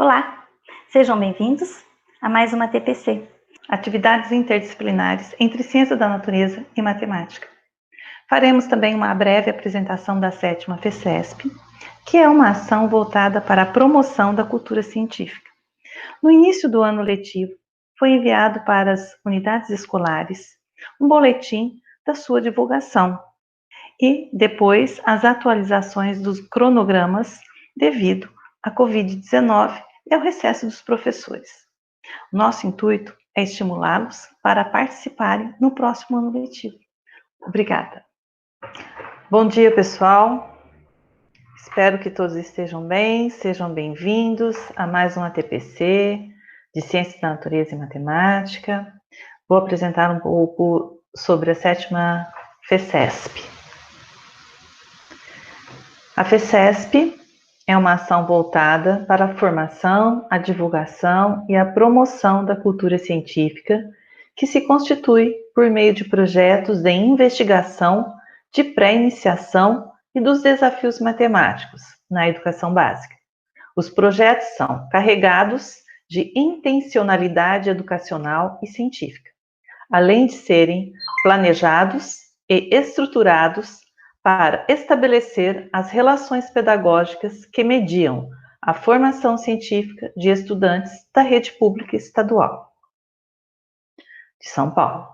Olá, sejam bem-vindos a mais uma TPC, Atividades Interdisciplinares entre Ciência da Natureza e Matemática. Faremos também uma breve apresentação da 7ª FECESP, que é uma ação voltada para a promoção da cultura científica. No início do ano letivo, foi enviado para as unidades escolares um boletim da sua divulgação e depois as atualizações dos cronogramas devido à Covid-19 e ao recesso dos professores. Nosso intuito é estimulá-los para participarem no próximo ano letivo. Obrigada. Bom dia, pessoal. Espero que todos estejam bem, sejam bem-vindos a mais uma TPC de Ciências da Natureza e Matemática. Vou apresentar um pouco sobre a 7ª FECESP. A FECESP é uma ação voltada para a formação, a divulgação e a promoção da cultura científica, que se constitui por meio de projetos de investigação, de pré-iniciação e dos desafios matemáticos na educação básica. Os projetos são carregados de intencionalidade educacional e científica, além de serem planejados e estruturados para estabelecer as relações pedagógicas que mediam a formação científica de estudantes da rede pública estadual de São Paulo.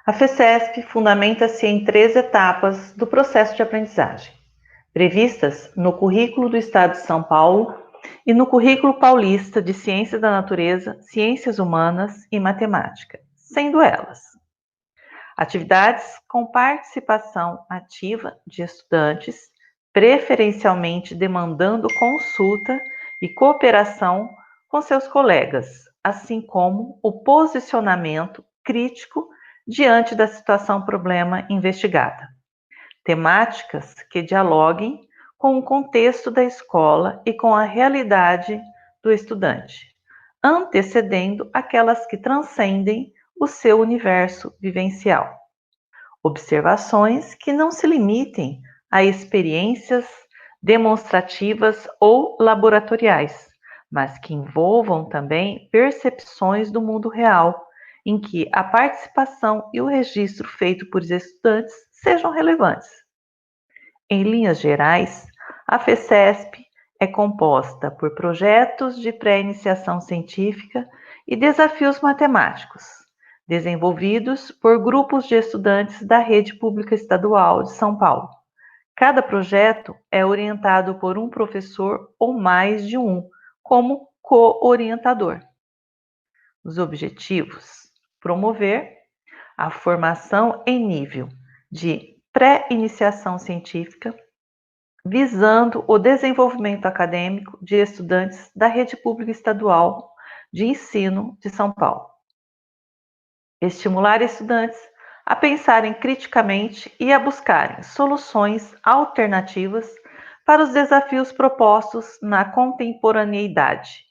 A FECESP fundamenta-se em 3 etapas do processo de aprendizagem, previstas no currículo do Estado de São Paulo e no currículo paulista de Ciências da Natureza, Ciências Humanas e Matemática, sendo elas atividades com participação ativa de estudantes, preferencialmente demandando consulta e cooperação com seus colegas, assim como o posicionamento crítico diante da situação-problema investigada. Temáticas que dialoguem com o contexto da escola e com a realidade do estudante, antecedendo aquelas que transcendem o seu universo vivencial. Observações que não se limitem a experiências demonstrativas ou laboratoriais, mas que envolvam também percepções do mundo real, em que a participação e o registro feito por estudantes sejam relevantes. Em linhas gerais, a FECESP é composta por projetos de pré-iniciação científica e desafios matemáticos, desenvolvidos por grupos de estudantes da Rede Pública Estadual de São Paulo. Cada projeto é orientado por um professor ou mais de um, como co-orientador. Os objetivos: promover a formação em nível de pré-iniciação científica, visando o desenvolvimento acadêmico de estudantes da Rede Pública Estadual de Ensino de São Paulo. Estimular estudantes a pensarem criticamente e a buscarem soluções alternativas para os desafios propostos na contemporaneidade,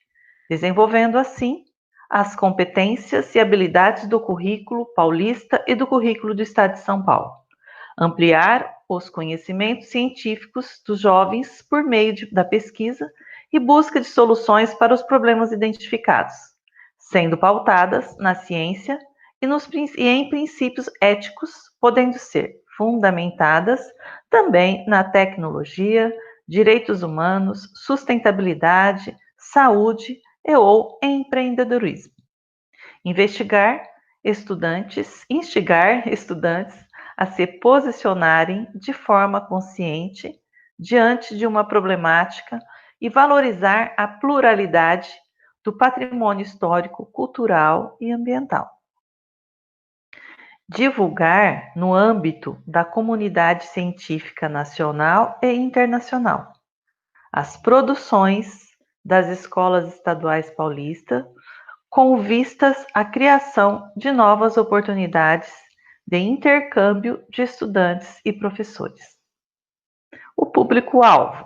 desenvolvendo assim as competências e habilidades do currículo paulista e do currículo do Estado de São Paulo. Ampliar os conhecimentos científicos dos jovens por meio da pesquisa e busca de soluções para os problemas identificados, sendo pautadas na ciência e em princípios éticos, podendo ser fundamentadas também na tecnologia, direitos humanos, sustentabilidade, saúde ou empreendedorismo. Instigar estudantes a se posicionarem de forma consciente diante de uma problemática e valorizar a pluralidade do patrimônio histórico, cultural e ambiental. Divulgar no âmbito da comunidade científica nacional e internacional as produções das escolas estaduais paulistas, com vistas à criação de novas oportunidades de intercâmbio de estudantes e professores. O público-alvo.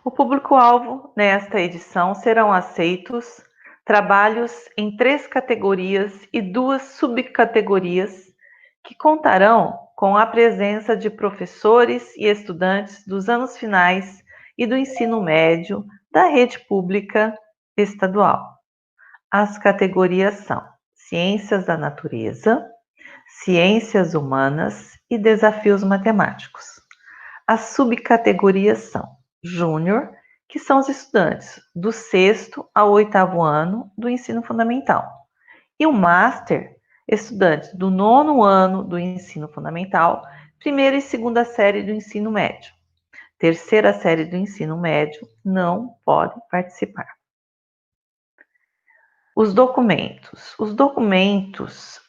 O público-alvo nesta edição serão aceitos trabalhos em 3 categorias e 2 subcategorias que contarão com a presença de professores e estudantes dos anos finais e do ensino médio da rede pública estadual. As categorias são Ciências da Natureza, Ciências Humanas e Desafios Matemáticos. As subcategorias são Júnior, que são os estudantes do 6º ao 8º ano do ensino fundamental, e o Master, estudantes do 9º ano do ensino fundamental, 1ª e 2ª série do ensino médio. 3ª série do ensino médio não pode participar. Os documentos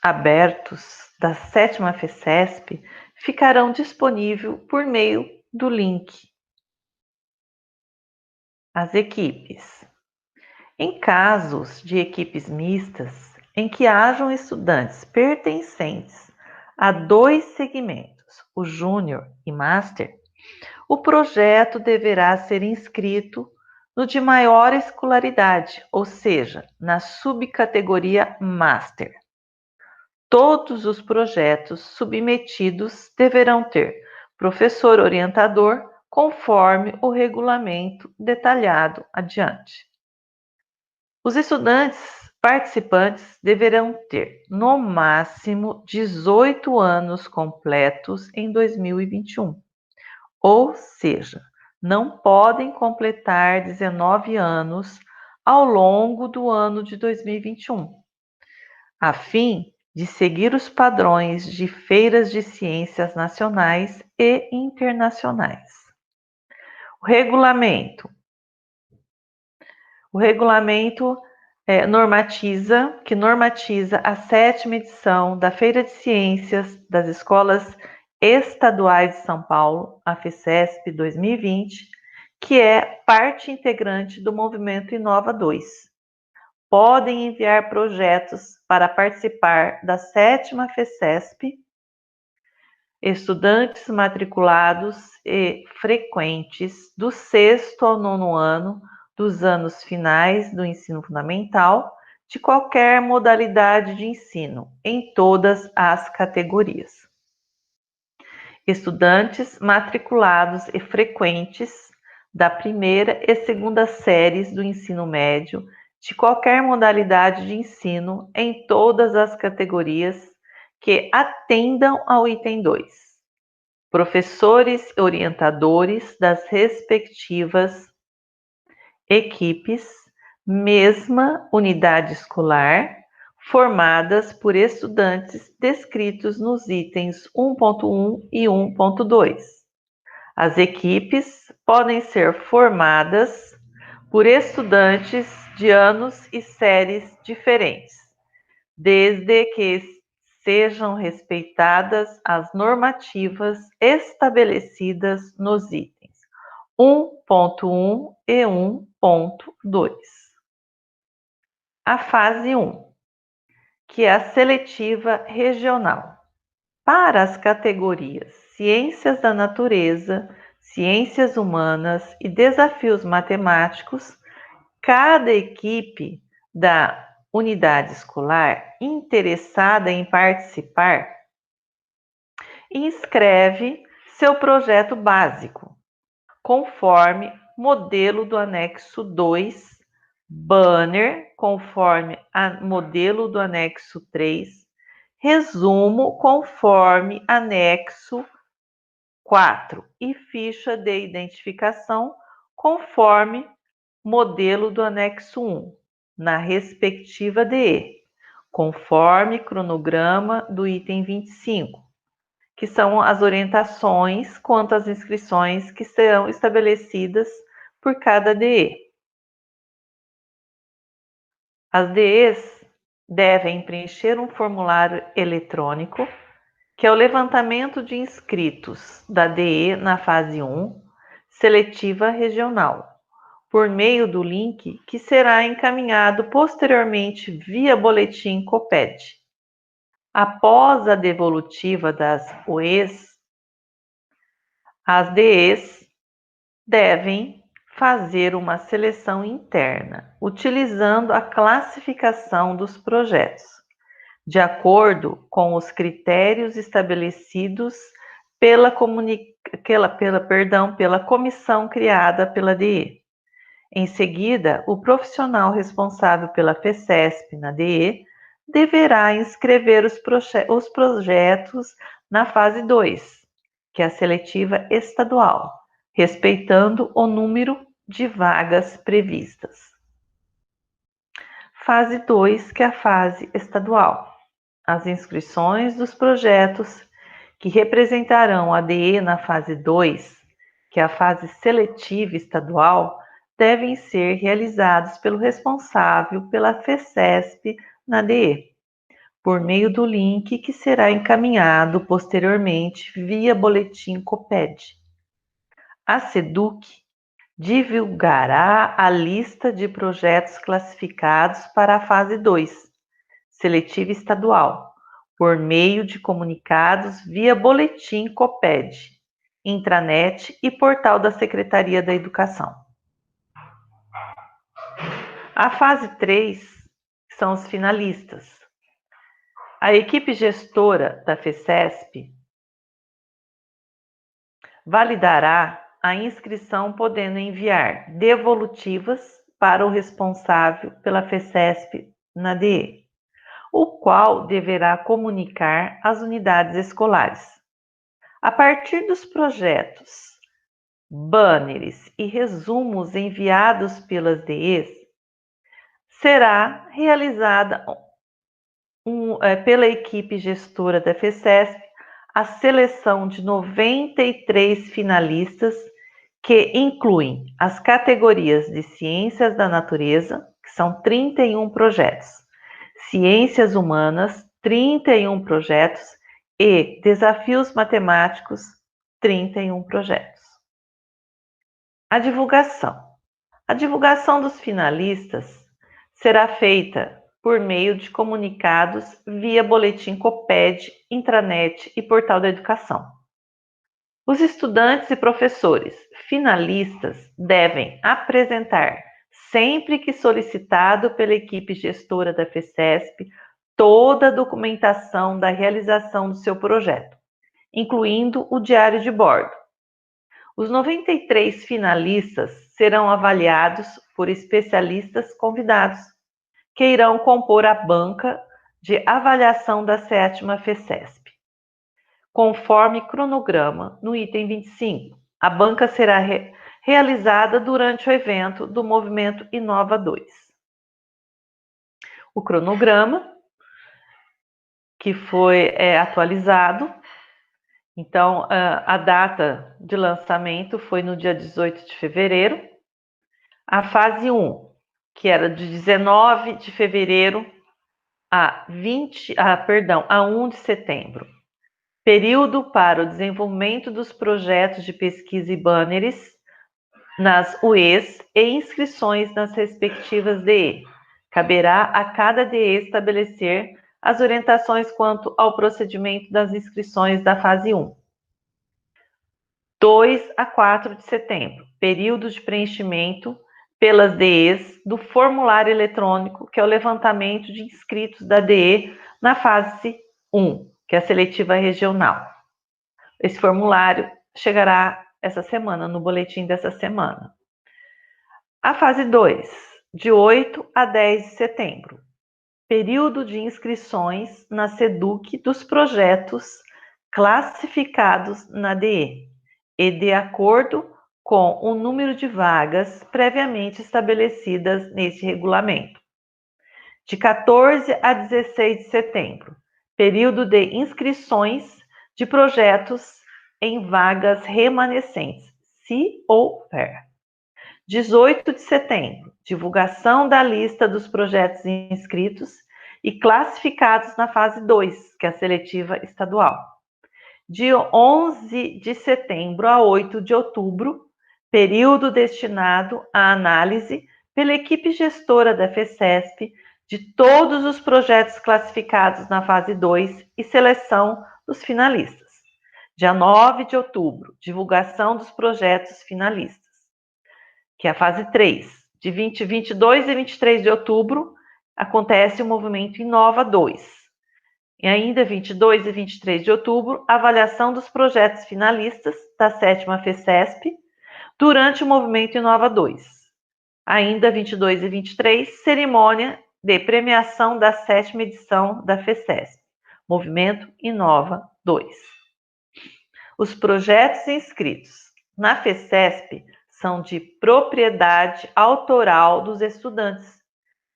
abertos da 7ª FECESP ficarão disponíveis por meio do link. As equipes. Em casos de equipes mistas, em que hajam estudantes pertencentes a 2 segmentos, o Júnior e Master, o projeto deverá ser inscrito no de maior escolaridade, ou seja, na subcategoria Master. Todos os projetos submetidos deverão ter professor orientador, conforme o regulamento detalhado adiante. Os estudantes participantes deverão ter, no máximo, 18 anos completos em 2021, ou seja, não podem completar 19 anos ao longo do ano de 2021, a fim de seguir os padrões de feiras de ciências nacionais e internacionais. O regulamento normatiza a 7ª edição da Feira de Ciências das Escolas Estaduais de São Paulo, a FECESP 2020, que é parte integrante do movimento Inova 2. Podem enviar projetos para participar da 7ª FECESP estudantes matriculados e frequentes do 6º ao 9º ano dos anos finais do ensino fundamental, de qualquer modalidade de ensino, em todas as categorias. Estudantes matriculados e frequentes da 1ª e 2ª séries do ensino médio, de qualquer modalidade de ensino, em todas as categorias que atendam ao item 2. Professores e orientadores das respectivas equipes, mesma unidade escolar, formadas por estudantes descritos nos itens 1.1 e 1.2. As equipes podem ser formadas por estudantes de anos e séries diferentes, desde que sejam respeitadas as normativas estabelecidas nos itens 1.1 e 1.2. A fase 1, que é a seletiva regional. Para as categorias Ciências da Natureza, Ciências Humanas e Desafios Matemáticos, cada equipe da unidade escolar interessada em participar inscreve seu projeto básico, conforme modelo do anexo 2, banner, conforme modelo do anexo 3, resumo, conforme anexo 4 e ficha de identificação, conforme modelo do anexo 1, na respectiva DE, conforme cronograma do item 25, que são as orientações quanto às inscrições que serão estabelecidas por cada DE. As DEs devem preencher um formulário eletrônico, que é o levantamento de inscritos da DE na fase 1, seletiva regional, por meio do link que será encaminhado posteriormente via boletim COPED. Após a devolutiva das OEs, as DEs devem fazer uma seleção interna, utilizando a classificação dos projetos, de acordo com os critérios estabelecidos pela pela comissão criada pela DE. Em seguida, o profissional responsável pela FECESP na DE deverá inscrever os projetos na fase 2, que é a seletiva estadual, respeitando o número de vagas previstas. Fase 2, que é a fase estadual. As inscrições dos projetos que representarão a DE na fase 2, que é a fase seletiva estadual, devem ser realizados pelo responsável pela FECESP na DE, por meio do link que será encaminhado posteriormente via boletim COPED. A SEDUC divulgará a lista de projetos classificados para a fase 2, seletiva estadual, por meio de comunicados via boletim COPED, intranet e portal da Secretaria da Educação. A fase 3 são os finalistas. A equipe gestora da FECESP validará a inscrição, podendo enviar devolutivas para o responsável pela FECESP na DE, o qual deverá comunicar às unidades escolares. A partir dos projetos, banners e resumos enviados pelas DEs, será realizada pela equipe gestora da FECESP a seleção de 93 finalistas, que incluem as categorias de Ciências da Natureza, que são 31 projetos, Ciências Humanas, 31 projetos, e Desafios Matemáticos, 31 projetos. A divulgação. A divulgação dos finalistas será feita por meio de comunicados via boletim COPED, intranet e portal da educação. Os estudantes e professores finalistas devem apresentar, sempre que solicitado pela equipe gestora da FECESP, toda a documentação da realização do seu projeto, incluindo o diário de bordo. Os 93 finalistas serão avaliados por especialistas convidados, que irão compor a banca de avaliação da 7ª FECESP. Conforme cronograma no item 25, a banca será realizada durante o evento do Movimento Inova 2. O cronograma, que foi atualizado, então a data de lançamento foi no dia 18 de fevereiro, a fase 1, que era de 19 de fevereiro a 1 de setembro. Período para o desenvolvimento dos projetos de pesquisa e banners nas UEs e inscrições nas respectivas DE. Caberá a cada DE estabelecer as orientações quanto ao procedimento das inscrições da fase 1. 2 a 4 de setembro, período de preenchimento pelas DEs do formulário eletrônico, que é o levantamento de inscritos da DE na fase 1, que é a seletiva regional. Esse formulário chegará essa semana, no boletim dessa semana. A fase 2, de 8 a 10 de setembro, período de inscrições na SEDUC dos projetos classificados na DE e de acordo com o número de vagas previamente estabelecidas nesse regulamento. De 14 a 16 de setembro, período de inscrições de projetos em vagas remanescentes, se houver. 18 de setembro, divulgação da lista dos projetos inscritos e classificados na fase 2, que é a seletiva estadual. De 11 de setembro a 8 de outubro, período destinado à análise pela equipe gestora da FECESP de todos os projetos classificados na fase 2 e seleção dos finalistas. Dia 9 de outubro, divulgação dos projetos finalistas, que é a fase 3. De 22 e 23 de outubro, acontece o Movimento Inova 2. E ainda 22 e 23 de outubro, avaliação dos projetos finalistas da 7ª FECESP durante o Movimento Inova 2. Ainda 22 e 23, cerimônia de premiação da 7ª edição da FECESP, Movimento Inova 2. Os projetos inscritos na FECESP são de propriedade autoral dos estudantes,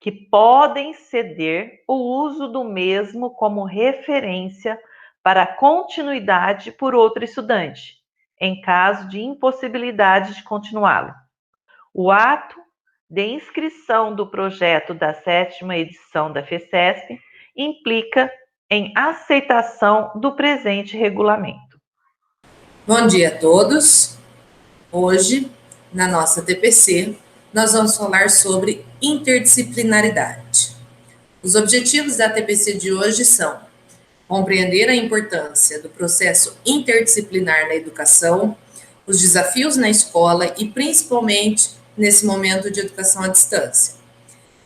que podem ceder o uso do mesmo como referência para continuidade por outro estudante, em caso de impossibilidade de continuá-lo. O ato de inscrição do projeto da 7ª edição da FECESP implica em aceitação do presente regulamento. Bom dia a todos. Hoje, na nossa TPC, nós vamos falar sobre interdisciplinaridade. Os objetivos da TPC de hoje são compreender a importância do processo interdisciplinar na educação, os desafios na escola e principalmente nesse momento de educação à distância.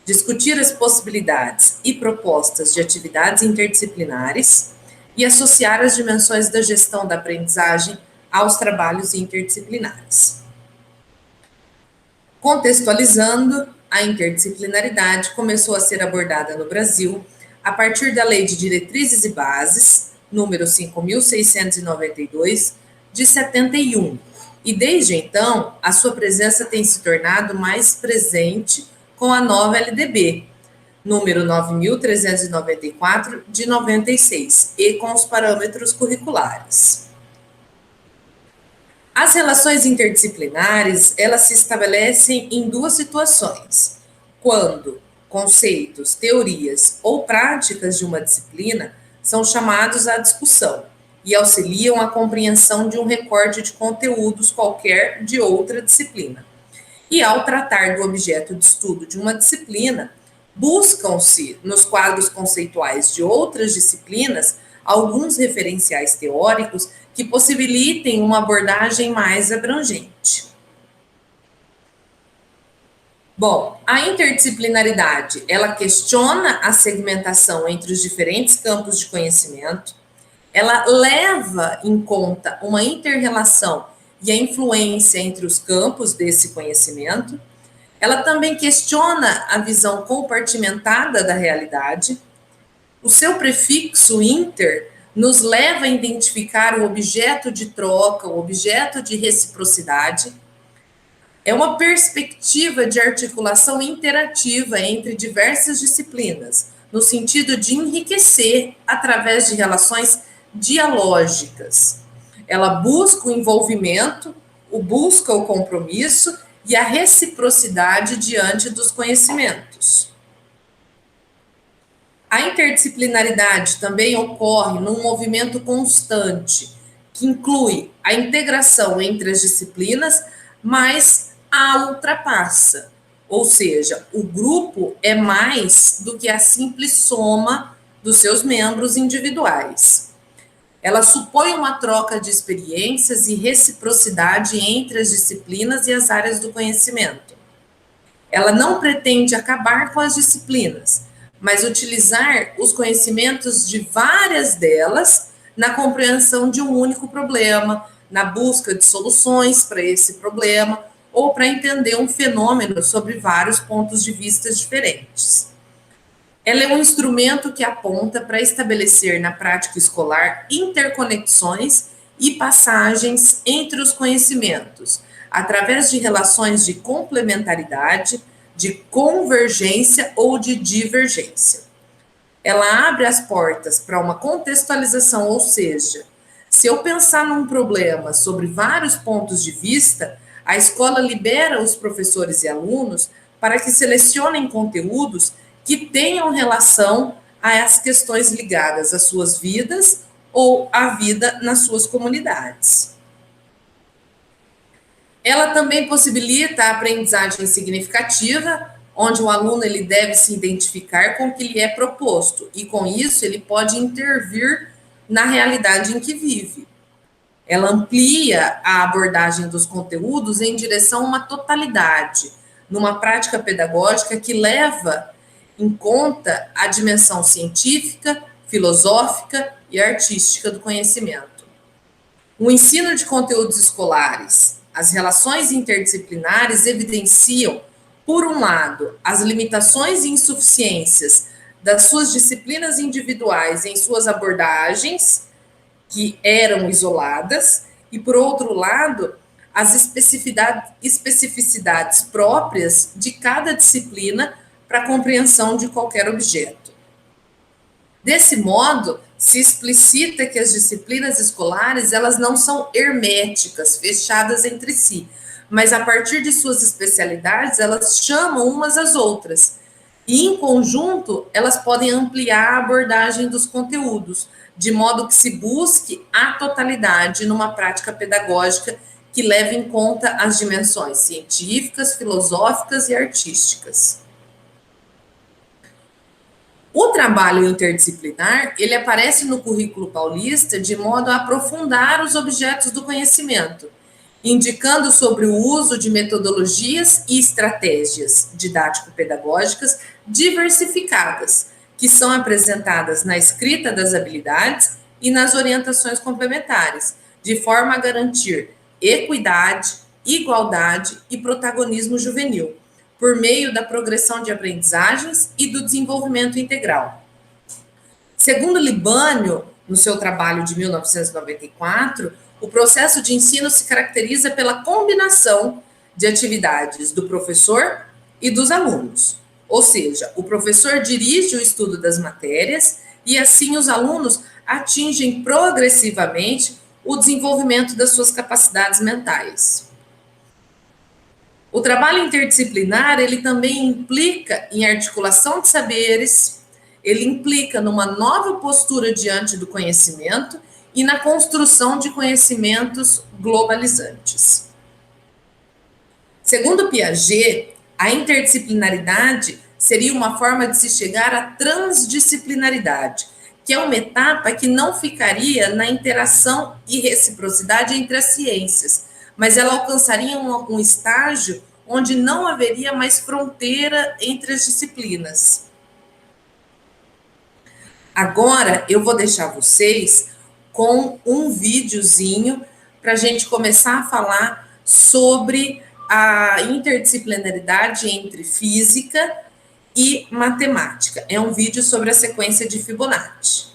Discutir as possibilidades e propostas de atividades interdisciplinares e associar as dimensões da gestão da aprendizagem aos trabalhos interdisciplinares. Contextualizando, a interdisciplinaridade começou a ser abordada no Brasil a partir da Lei de Diretrizes e Bases, número 5.692, de 71, e desde então a sua presença tem se tornado mais presente com a nova LDB, número 9.394, de 96, e com os parâmetros curriculares. As relações interdisciplinares, elas se estabelecem em duas situações. Quando conceitos, teorias ou práticas de uma disciplina são chamados à discussão e auxiliam a compreensão de um recorte de conteúdos qualquer de outra disciplina. E ao tratar do objeto de estudo de uma disciplina, buscam-se, nos quadros conceituais de outras disciplinas, alguns referenciais teóricos que possibilitem uma abordagem mais abrangente. Bom, a interdisciplinaridade, ela questiona a segmentação entre os diferentes campos de conhecimento, ela leva em conta uma inter-relação e a influência entre os campos desse conhecimento, ela também questiona a visão compartimentada da realidade. O seu prefixo inter nos leva a identificar o objeto de troca, o objeto de reciprocidade. É uma perspectiva de articulação interativa entre diversas disciplinas, no sentido de enriquecer através de relações dialógicas. Ela busca o envolvimento, busca o compromisso e a reciprocidade diante dos conhecimentos. A interdisciplinaridade também ocorre num movimento constante, que inclui a integração entre as disciplinas, mas a ultrapassa. Ou seja, o grupo é mais do que a simples soma dos seus membros individuais. Ela supõe uma troca de experiências e reciprocidade entre as disciplinas e as áreas do conhecimento. Ela não pretende acabar com as disciplinas, mas utilizar os conhecimentos de várias delas na compreensão de um único problema, na busca de soluções para esse problema, ou para entender um fenômeno sobre vários pontos de vista diferentes. Ela é um instrumento que aponta para estabelecer na prática escolar interconexões e passagens entre os conhecimentos, através de relações de complementaridade, de convergência ou de divergência. Ela abre as portas para uma contextualização, ou seja, se eu pensar num problema sobre vários pontos de vista, a escola libera os professores e alunos para que selecionem conteúdos que tenham relação às questões ligadas às suas vidas ou à vida nas suas comunidades. Ela também possibilita a aprendizagem significativa, onde o aluno ele deve se identificar com o que lhe é proposto, e com isso ele pode intervir na realidade em que vive. Ela amplia a abordagem dos conteúdos em direção a uma totalidade, numa prática pedagógica que leva em conta a dimensão científica, filosófica e artística do conhecimento. O ensino de conteúdos escolares, as relações interdisciplinares evidenciam, por um lado, as limitações e insuficiências das suas disciplinas individuais em suas abordagens, que eram isoladas, e, por outro lado, as especificidades próprias de cada disciplina para a compreensão de qualquer objeto. Desse modo, se explicita que as disciplinas escolares elas não são herméticas, fechadas entre si, mas a partir de suas especialidades, elas chamam umas às outras. E, em conjunto, elas podem ampliar a abordagem dos conteúdos, de modo que se busque a totalidade numa prática pedagógica que leve em conta as dimensões científicas, filosóficas e artísticas. O trabalho interdisciplinar, ele aparece no currículo paulista de modo a aprofundar os objetos do conhecimento, indicando sobre o uso de metodologias e estratégias didático-pedagógicas diversificadas, que são apresentadas na escrita das habilidades e nas orientações complementares, de forma a garantir equidade, igualdade e protagonismo juvenil, por meio da progressão de aprendizagens e do desenvolvimento integral. Segundo Libânio, no seu trabalho de 1994, o processo de ensino se caracteriza pela combinação de atividades do professor e dos alunos. Ou seja, o professor dirige o estudo das matérias e, assim, os alunos atingem progressivamente o desenvolvimento das suas capacidades mentais. O trabalho interdisciplinar, ele também implica em articulação de saberes, ele implica numa nova postura diante do conhecimento e na construção de conhecimentos globalizantes. Segundo Piaget, a interdisciplinaridade seria uma forma de se chegar à transdisciplinaridade, que é uma etapa que não ficaria na interação e reciprocidade entre as ciências, mas ela alcançaria um estágio onde não haveria mais fronteira entre as disciplinas. Agora, eu vou deixar vocês com um videozinho para a gente começar a falar sobre a interdisciplinaridade entre física e matemática. É um vídeo sobre a sequência de Fibonacci.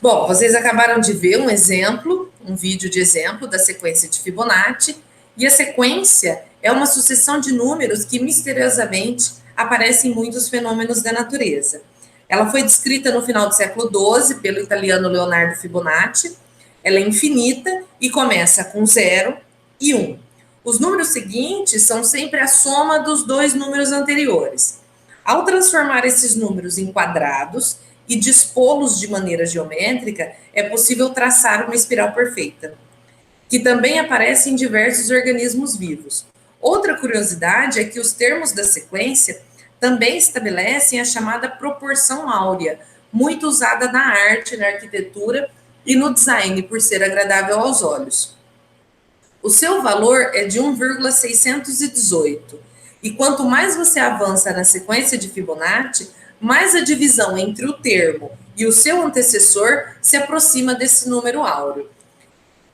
Bom, vocês acabaram de ver um exemplo, um vídeo de exemplo da sequência de Fibonacci, e a sequência é uma sucessão de números que misteriosamente aparecem em muitos fenômenos da natureza. Ela foi descrita no final do século XII pelo italiano Leonardo Fibonacci. Ela é infinita e começa com 0 e 1. Os números seguintes são sempre a soma dos dois números anteriores. Ao transformar esses números em quadrados e dispô-los de maneira geométrica, é possível traçar uma espiral perfeita, que também aparece em diversos organismos vivos. Outra curiosidade é que os termos da sequência também estabelecem a chamada proporção áurea, muito usada na arte, na arquitetura e no design, por ser agradável aos olhos. O seu valor é de 1,618, e quanto mais você avança na sequência de Fibonacci, mais a divisão entre o termo e o seu antecessor se aproxima desse número áureo.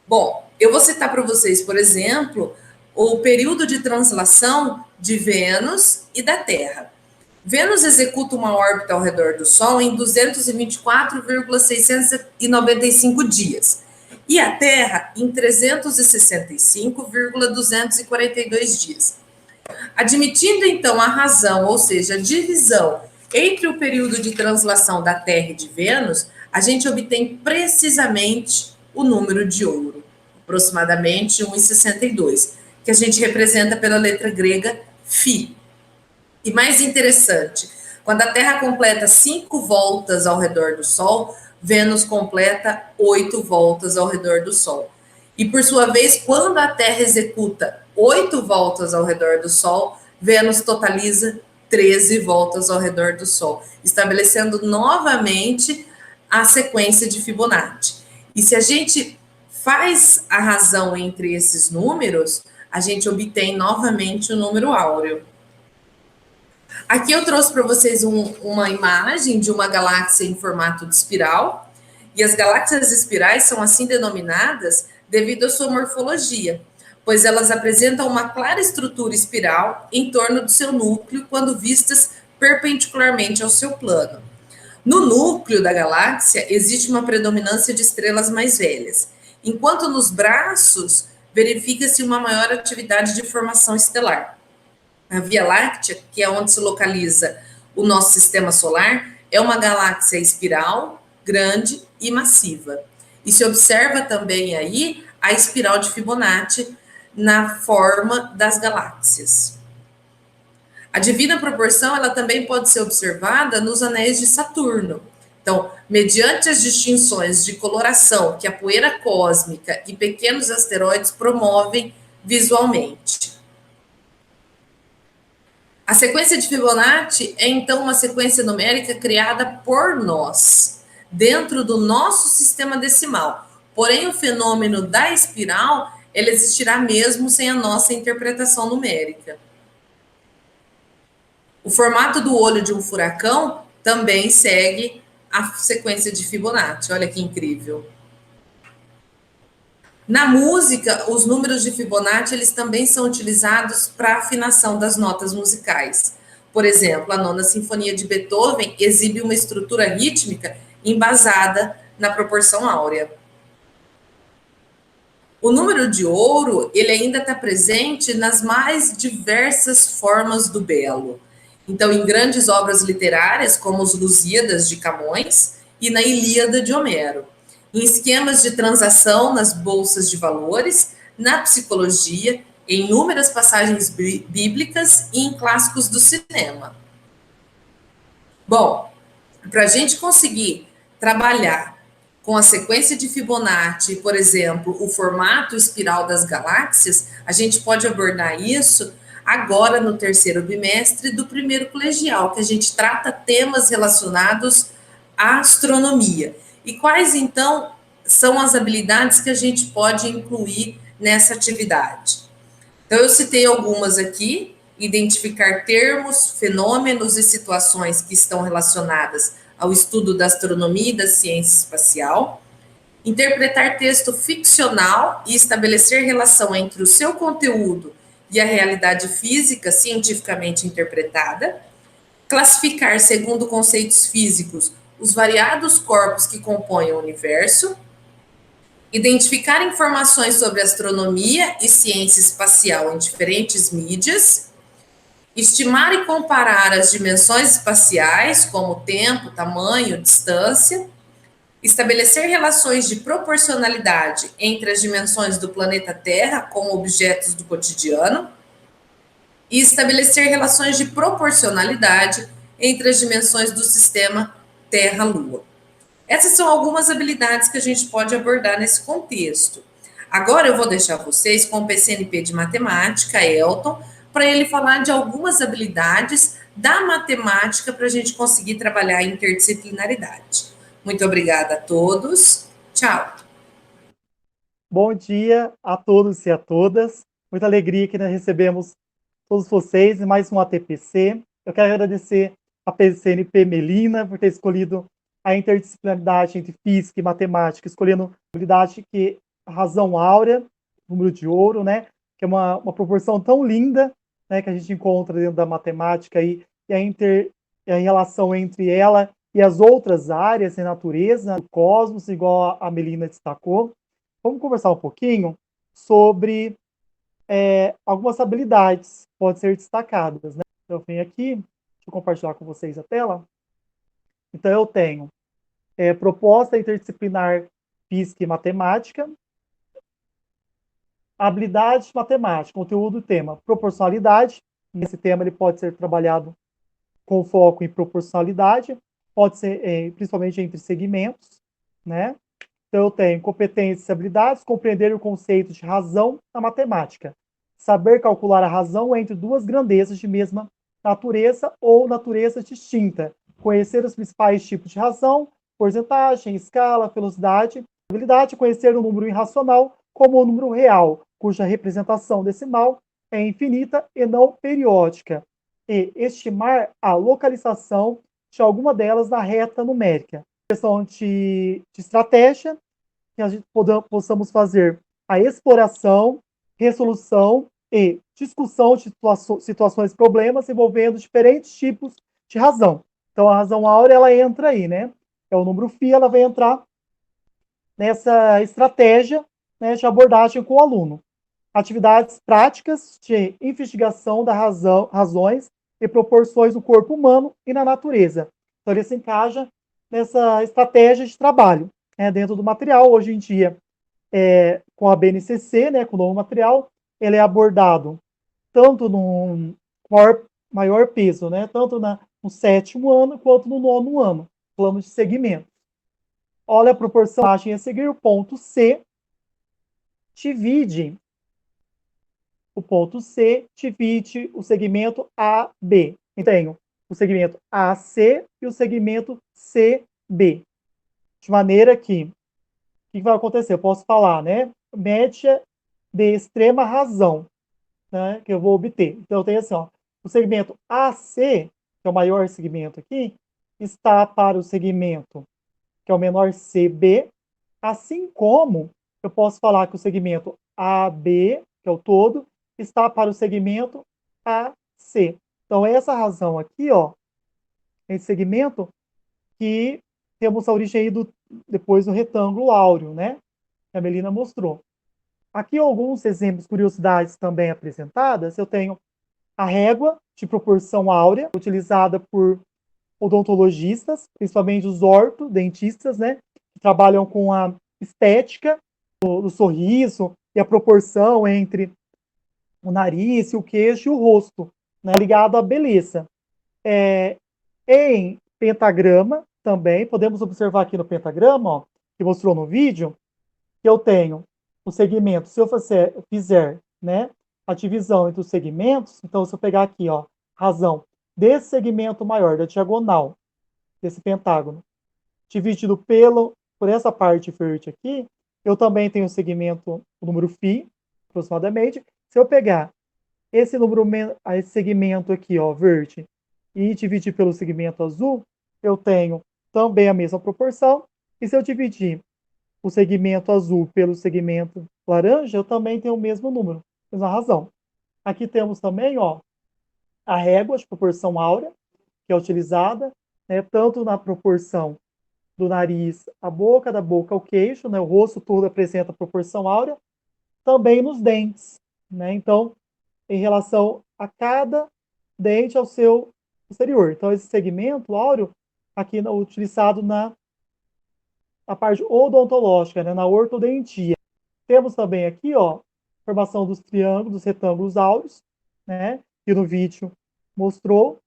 Bom, eu vou citar para vocês, por exemplo, o período de translação de Vênus e da Terra. Vênus executa uma órbita ao redor do Sol em 224,695 dias e a Terra em 365,242 dias. Admitindo, então, a razão, ou seja, a divisão entre o período de translação da Terra e de Vênus, a gente obtém precisamente o número de ouro, aproximadamente 1,62, que a gente representa pela letra grega Φ. E mais interessante, quando a Terra completa 5 voltas ao redor do Sol, Vênus completa 8 voltas ao redor do Sol. E, por sua vez, quando a Terra executa 8 voltas ao redor do Sol, Vênus totaliza 13 voltas ao redor do Sol, estabelecendo novamente a sequência de Fibonacci. E se a gente faz a razão entre esses números, a gente obtém novamente o número áureo. Aqui eu trouxe para vocês uma imagem de uma galáxia em formato de espiral, e as galáxias espirais são assim denominadas devido à sua morfologia, pois elas apresentam uma clara estrutura espiral em torno do seu núcleo quando vistas perpendicularmente ao seu plano. No núcleo da galáxia existe uma predominância de estrelas mais velhas, enquanto nos braços verifica-se uma maior atividade de formação estelar. A Via Láctea, que é onde se localiza o nosso sistema solar, é uma galáxia espiral, grande e massiva. E se observa também aí a espiral de Fibonacci na forma das galáxias. A divina proporção, ela também pode ser observada nos anéis de Saturno. Então, mediante as distinções de coloração que a poeira cósmica e pequenos asteroides promovem visualmente. A sequência de Fibonacci é, então, uma sequência numérica criada por nós, dentro do nosso sistema decimal. Porém, o fenômeno da espiral, ele existirá mesmo sem a nossa interpretação numérica. O formato do olho de um furacão também segue a sequência de Fibonacci. Olha que incrível. Na música, os números de Fibonacci, eles também são utilizados para afinação das notas musicais. Por exemplo, a Nona Sinfonia de Beethoven exibe uma estrutura rítmica embasada na proporção áurea. O número de ouro, ele ainda está presente nas mais diversas formas do belo. Então, em grandes obras literárias, como os Lusíadas de Camões e na Ilíada de Homero. Em esquemas de transação nas bolsas de valores, na psicologia, em inúmeras passagens bíblicas e em clássicos do cinema. Bom, para a gente conseguir trabalhar com a sequência de Fibonacci, por exemplo, o formato espiral das galáxias, a gente pode abordar isso agora no terceiro bimestre do primeiro colegial, que a gente trata temas relacionados à astronomia. E quais, então, são as habilidades que a gente pode incluir nessa atividade? Então, eu citei algumas aqui: identificar termos, fenômenos e situações que estão relacionadas ao estudo da astronomia e da ciência espacial, interpretar texto ficcional e estabelecer relação entre o seu conteúdo e a realidade física cientificamente interpretada, classificar, segundo conceitos físicos, os variados corpos que compõem o universo, identificar informações sobre astronomia e ciência espacial em diferentes mídias, estimar e comparar as dimensões espaciais, como tempo, tamanho, distância, estabelecer relações de proporcionalidade entre as dimensões do planeta Terra com objetos do cotidiano e estabelecer relações de proporcionalidade entre as dimensões do sistema Terra-Lua. Essas são algumas habilidades que a gente pode abordar nesse contexto. Agora eu vou deixar vocês com o PCNP de Matemática, Elton, para ele falar de algumas habilidades da matemática para a gente conseguir trabalhar a interdisciplinaridade. Muito obrigada a todos. Tchau. Bom dia a todos e a todas. Muita alegria que nós recebemos todos vocês em mais um ATPC. Eu quero agradecer a PCNP Melina por ter escolhido a interdisciplinaridade entre física e matemática, escolhendo a habilidade que a razão áurea, número de ouro, né? Que é uma proporção tão linda, né, que a gente encontra dentro da matemática e a relação entre ela e as outras áreas, a natureza, o cosmos, igual a Melina destacou. Vamos conversar um pouquinho sobre algumas habilidades que podem ser destacadas, né? Então, eu venho aqui, deixa eu compartilhar com vocês a tela. Então, eu tenho proposta interdisciplinar física e matemática, habilidade matemática, conteúdo do tema proporcionalidade. Esse tema ele pode ser trabalhado com foco em proporcionalidade, pode ser principalmente entre segmentos, né? Então, eu tenho competências e habilidades, compreender o conceito de razão na matemática, saber calcular a razão entre duas grandezas de mesma natureza ou natureza distinta, conhecer os principais tipos de razão, porcentagem, escala, velocidade, habilidade, conhecer o número irracional como o número real, cuja representação decimal é infinita e não periódica, e estimar a localização de alguma delas na reta numérica. Questão de estratégia, que a gente possamos fazer a exploração, resolução e discussão de situações e problemas envolvendo diferentes tipos de razão. Então, a razão áurea, ela entra aí, né? É o número φ, ela vai entrar nessa estratégia, né, de abordagem com o aluno. Atividades práticas de investigação das razões e proporções do corpo humano e na natureza. Então, ele se encaixa nessa estratégia de trabalho, né, dentro do material. Hoje em dia, com a BNCC, né, com o novo material, ele é abordado tanto no maior peso, né, tanto no 7º ano quanto no 9º ano, plano de segmento. Olha a proporção a seguir, o ponto C divide o segmento AB. Então, tenho o segmento AC e o segmento CB. De maneira que, o que vai acontecer? Eu posso falar, né? Média de extrema razão, né? Que eu vou obter. Então, eu tenho assim, ó, o segmento AC, que é o maior segmento aqui, está para o segmento que é o menor CB, assim como eu posso falar que o segmento AB, que é o todo, está para o segmento AC. Então, essa razão aqui, ó, esse segmento que temos a origem aí depois do retângulo áureo, né? Que a Melina mostrou. Aqui alguns exemplos, curiosidades também apresentadas. Eu tenho a régua de proporção áurea, utilizada por odontologistas, principalmente os ortodontistas, né? Que trabalham com a estética do sorriso e a proporção entre o nariz, o queixo e o rosto, né? Ligado à beleza. Em pentagrama, também, podemos observar aqui no pentagrama, ó, que mostrou no vídeo, que eu tenho o segmento, se eu fizer, né, a divisão entre os segmentos, então se eu pegar aqui, ó, razão desse segmento maior, da diagonal, desse pentágono, dividido por essa parte verde aqui, eu também tenho o segmento, o número φ, aproximadamente. Se eu pegar esse segmento aqui, ó, verde, e dividir pelo segmento azul, eu tenho também a mesma proporção. E se eu dividir o segmento azul pelo segmento laranja, eu também tenho o mesmo número, mesma razão. Aqui temos também, ó, a régua de proporção áurea, que é utilizada, né, tanto na proporção do nariz à boca, da boca ao queixo, né? O rosto todo apresenta proporção áurea, também nos dentes, né? Então, em relação a cada dente ao seu posterior. Então, esse segmento áureo, aqui utilizado na parte odontológica, né? Na ortodontia. Temos também aqui, ó, formação dos triângulos, dos retângulos áureos, né? Que no vídeo mostrou.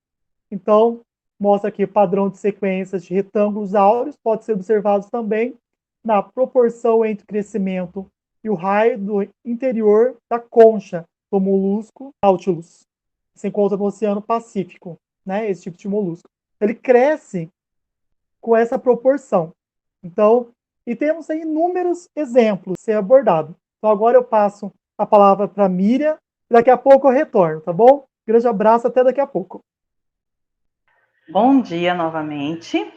Então, mostra aqui o padrão de sequências de retângulos áureos, pode ser observado também na proporção entre o crescimento e o raio do interior da concha do molusco Nautilus, que se encontra no Oceano Pacífico, né? Esse tipo de molusco. Ele cresce com essa proporção. Então, e temos aí inúmeros exemplos a ser abordado. Então, agora eu passo a palavra para a Miriam, e daqui a pouco eu retorno, tá bom? Grande abraço, até daqui a pouco. Bom dia novamente.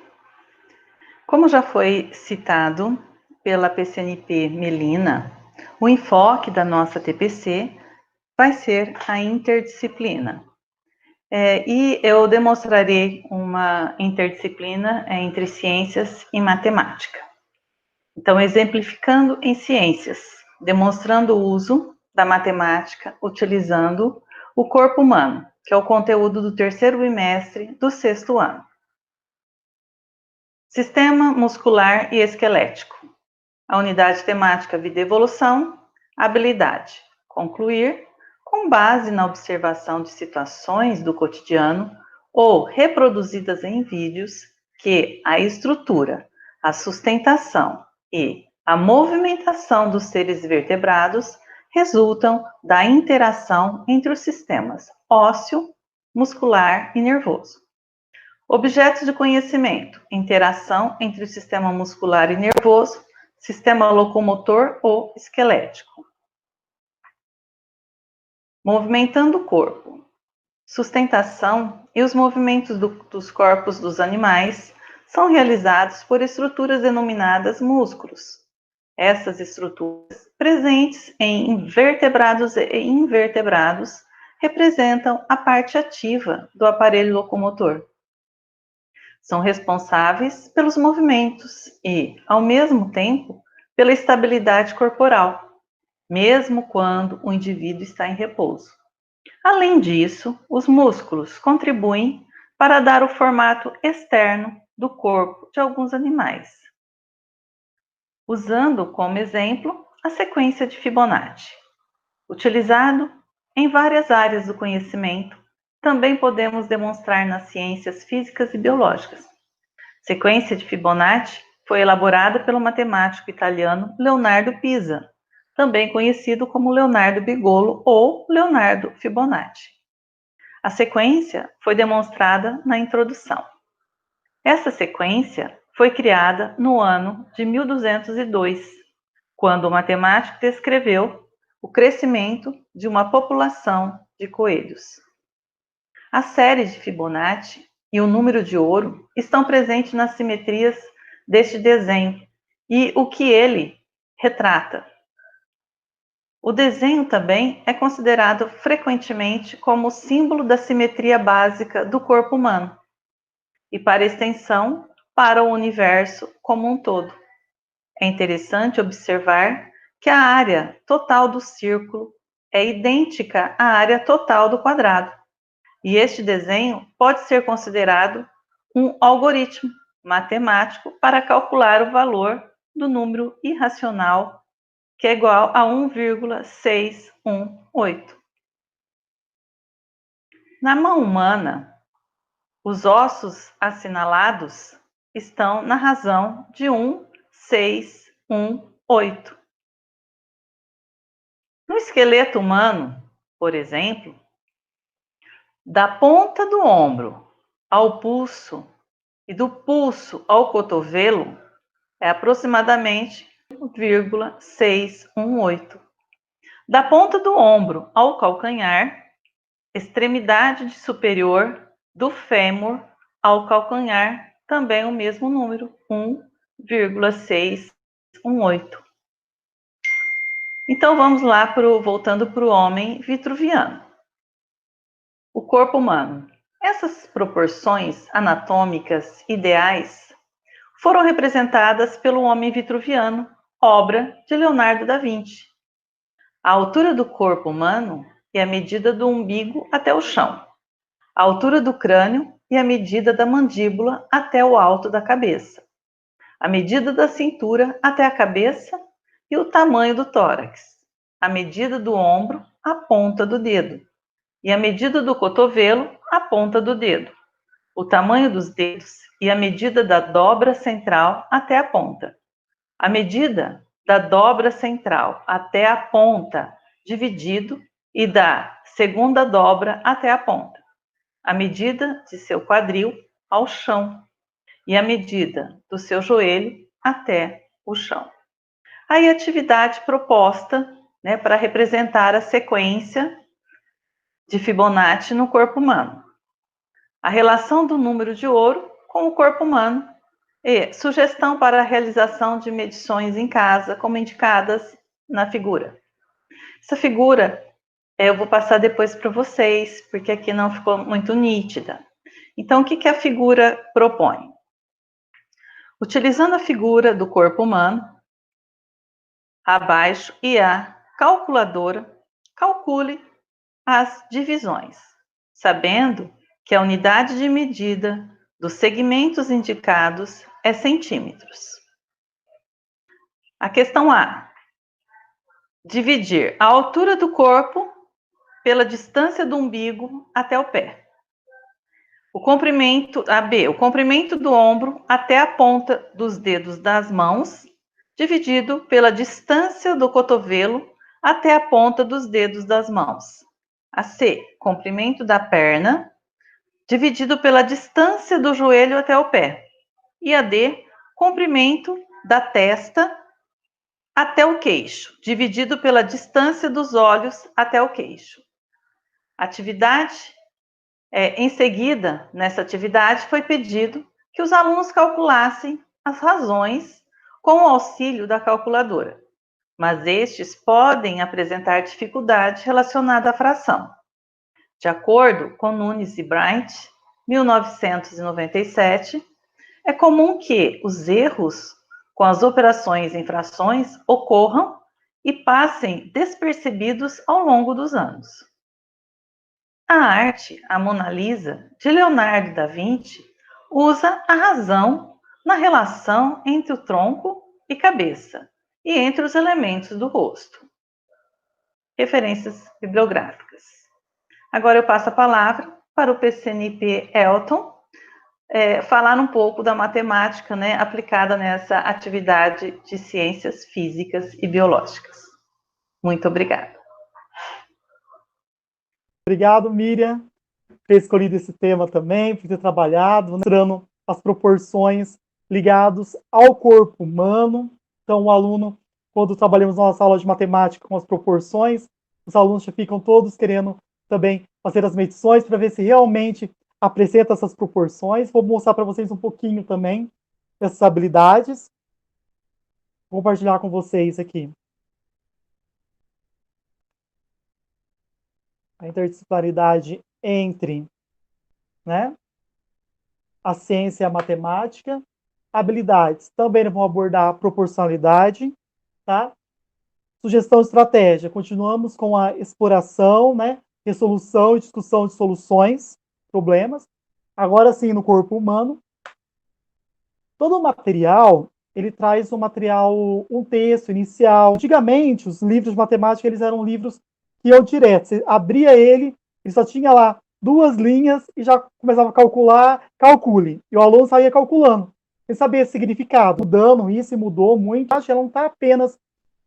Como já foi citado pela PCNP Melina, o enfoque da nossa TPC vai ser a interdisciplina. E eu demonstrarei uma interdisciplina entre ciências e matemática. Então, exemplificando em ciências, demonstrando o uso da matemática utilizando o corpo humano, que é o conteúdo do terceiro bimestre do 6º ano. Sistema muscular e esquelético. A unidade temática vida e evolução, habilidade. Concluir, com base na observação de situações do cotidiano ou reproduzidas em vídeos, que a estrutura, a sustentação e a movimentação dos seres vertebrados resultam da interação entre os sistemas ósseo, muscular e nervoso. Objetos de conhecimento, interação entre o sistema muscular e nervoso, sistema locomotor ou esquelético. Movimentando o corpo. Sustentação e os movimentos dos corpos dos animais são realizados por estruturas denominadas músculos. Essas estruturas, presentes em vertebrados e invertebrados, representam a parte ativa do aparelho locomotor. São responsáveis pelos movimentos e, ao mesmo tempo, pela estabilidade corporal, mesmo quando o indivíduo está em repouso. Além disso, os músculos contribuem para dar o formato externo do corpo de alguns animais. Usando como exemplo a sequência de Fibonacci. Utilizado em várias áreas do conhecimento, também podemos demonstrar nas ciências físicas e biológicas. Sequência de Fibonacci foi elaborada pelo matemático italiano Leonardo Pisa, também conhecido como Leonardo Bigolo ou Leonardo Fibonacci. A sequência foi demonstrada na introdução. Essa sequência foi criada no ano de 1202, quando o matemático descreveu o crescimento de uma população de coelhos. A série de Fibonacci e o número de ouro estão presentes nas simetrias deste desenho e o que ele retrata. O desenho também é considerado frequentemente como símbolo da simetria básica do corpo humano e, para extensão, para o universo como um todo. É interessante observar que a área total do círculo é idêntica à área total do quadrado. E este desenho pode ser considerado um algoritmo matemático para calcular o valor do número irracional, que é igual a 1,618. Na mão humana, os ossos assinalados estão na razão de 1,618. No esqueleto humano, por exemplo, da ponta do ombro ao pulso e do pulso ao cotovelo é aproximadamente 1,618. Da ponta do ombro ao calcanhar, extremidade superior do fêmur ao calcanhar, também o mesmo número, 1,618. Então vamos lá voltando para o homem vitruviano. O corpo humano. Essas proporções anatômicas ideais foram representadas pelo homem vitruviano, obra de Leonardo da Vinci. A altura do corpo humano é a medida do umbigo até o chão, a altura do crânio e a medida da mandíbula até o alto da cabeça, a medida da cintura até a cabeça e o tamanho do tórax, a medida do ombro, a ponta do dedo, e a medida do cotovelo, a ponta do dedo, o tamanho dos dedos e a medida da dobra central até a ponta, a medida da dobra central até a ponta, dividido, e da segunda dobra até a ponta, a medida de seu quadril ao chão e a medida do seu joelho até o chão. Aí a atividade proposta, né, para representar a sequência de Fibonacci no corpo humano. A relação do número de ouro com o corpo humano e sugestão para a realização de medições em casa, como indicadas na figura. Essa figura eu vou passar depois para vocês, porque aqui não ficou muito nítida. Então, o que a figura propõe? Utilizando a figura do corpo humano, abaixo e a calculadora, calcule as divisões, sabendo que a unidade de medida dos segmentos indicados é centímetros. A questão A. Dividir a altura do corpo pela distância do umbigo até o pé. O comprimento, a B. O comprimento do ombro até a ponta dos dedos das mãos, dividido pela distância do cotovelo até a ponta dos dedos das mãos. A C. Comprimento da perna, dividido pela distância do joelho até o pé. E a D. Comprimento da testa até o queixo, dividido pela distância dos olhos até o queixo. Atividade, em seguida, nessa atividade, foi pedido que os alunos calculassem as razões com o auxílio da calculadora, mas estes podem apresentar dificuldade relacionada à fração. De acordo com Nunes e Bright, 1997, é comum que os erros com as operações em frações ocorram e passem despercebidos ao longo dos anos. A arte, a Mona Lisa, de Leonardo da Vinci, usa a razão na relação entre o tronco e cabeça e entre os elementos do rosto. Referências bibliográficas. Agora eu passo a palavra para o PCNP Elton, falar um pouco da matemática, né, aplicada nessa atividade de ciências físicas e biológicas. Muito obrigada. Obrigado, Miriam, por ter escolhido esse tema também, por ter trabalhado, mostrando as proporções ligadas ao corpo humano. Então, o aluno, quando trabalhamos na nossa aula de matemática com as proporções, os alunos já ficam todos querendo também fazer as medições para ver se realmente apresenta essas proporções. Vou mostrar para vocês um pouquinho também dessas habilidades. Vou compartilhar com vocês aqui. A interdisciplinaridade entre, né, a ciência e a matemática. Habilidades, também vão abordar a proporcionalidade, tá? Sugestão de estratégia, continuamos com a exploração, né, resolução e discussão de soluções, problemas. Agora sim, no corpo humano, todo o material, ele traz um texto inicial. Antigamente, os livros de matemática, eles eram livros que iam direto. Você abria ele só tinha lá 2 linhas e já começava a calcular, calcule. E o aluno saía calculando. Sem saber significado. Mudando isso e mudou muito. Ela não está apenas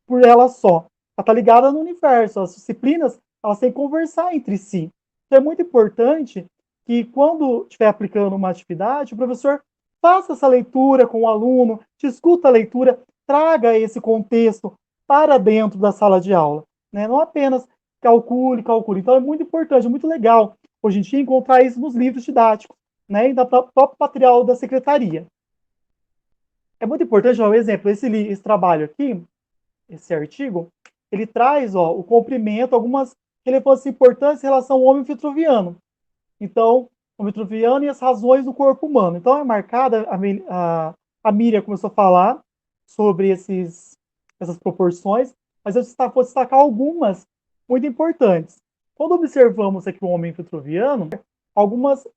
por ela só. Ela está ligada no universo. As disciplinas, elas têm que conversar entre si. Então é muito importante que quando estiver aplicando uma atividade, o professor faça essa leitura com o aluno, discuta a leitura, traga esse contexto para dentro da sala de aula, né? Não apenas calcule. Então é muito importante, é muito legal hoje em dia encontrar isso nos livros didáticos, né? E no próprio material da secretaria. É muito importante, um exemplo, esse trabalho aqui, esse artigo, ele traz o comprimento, algumas relevâncias importantes em relação ao homem vitruviano. Então, o vitruviano e as razões do corpo humano. Então, é marcada a A Miriam começou a falar sobre essas proporções, mas eu vou destacar algumas muito importantes. Quando observamos aqui o homem vitruviano, algumas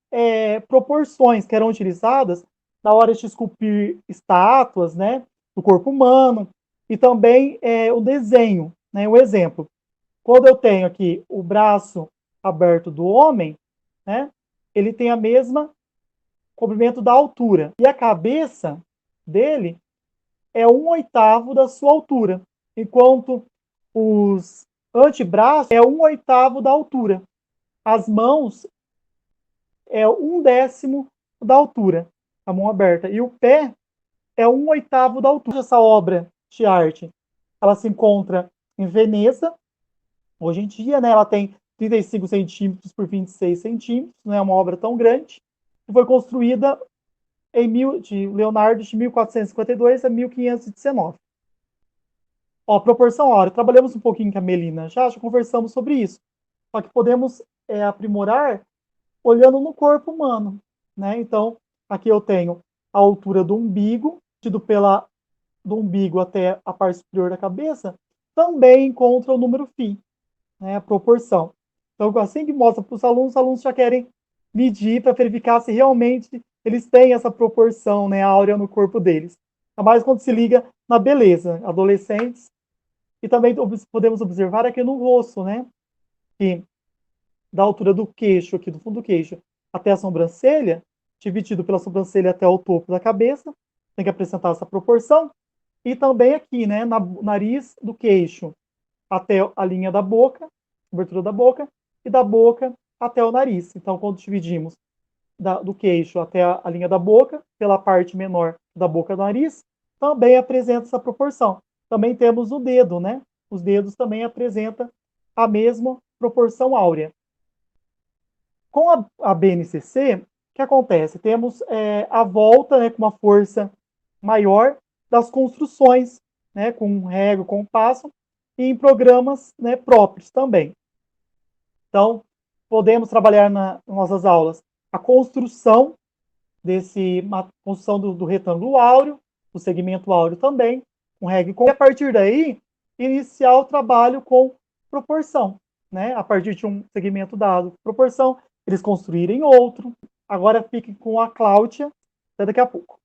proporções que eram utilizadas na hora de esculpir estátuas, né, do corpo humano, e também o desenho, né, um exemplo. Quando eu tenho aqui o braço aberto do homem, né, ele tem a mesma comprimento da altura, e a cabeça dele é 1/8 da sua altura, enquanto os antebraços é 1/8 da altura. As mãos é 1/10 da altura, a mão aberta, e o pé é 1/8 da altura. Essa obra de arte, ela se encontra em Veneza. Hoje em dia, né, ela tem 35 centímetros por 26 centímetros, não é uma obra tão grande, e foi construída de Leonardo de 1452 a 1519. Ó, proporção áurea. Trabalhamos um pouquinho com a Melina, já conversamos sobre isso. Só que podemos aprimorar olhando no corpo humano, né? Então, aqui eu tenho a altura do umbigo, tido do umbigo até a parte superior da cabeça, também encontra o número φ, né? A proporção. Então, assim que mostra para os alunos já querem medir para verificar se realmente eles têm essa proporção, né, áurea no corpo deles. Ainda mais quando se liga na beleza, adolescentes. E também podemos observar aqui no rosto, né, que da altura do queixo, aqui do fundo do queixo, até a sobrancelha, dividido pela sobrancelha até o topo da cabeça, tem que apresentar essa proporção. E também aqui, né, no nariz do queixo até a linha da boca, abertura da boca, e da boca até o nariz. Então, quando dividimos do queixo até a linha da boca, pela parte menor da boca do nariz, também apresenta essa proporção. Também temos o dedo, né? Os dedos também apresentam a mesma proporção áurea. Com a BNCC, o que acontece? Temos a volta, né, com uma força maior das construções, né, com régua, compasso, e em programas, né, próprios também. Então, podemos trabalhar nas nossas aulas a construção construção do retângulo áureo, do segmento áureo também, com régua e a partir daí, iniciar o trabalho com proporção, né? A partir de um segmento dado, proporção, eles construírem outro. Agora fiquem com a Cláudia, até daqui a pouco.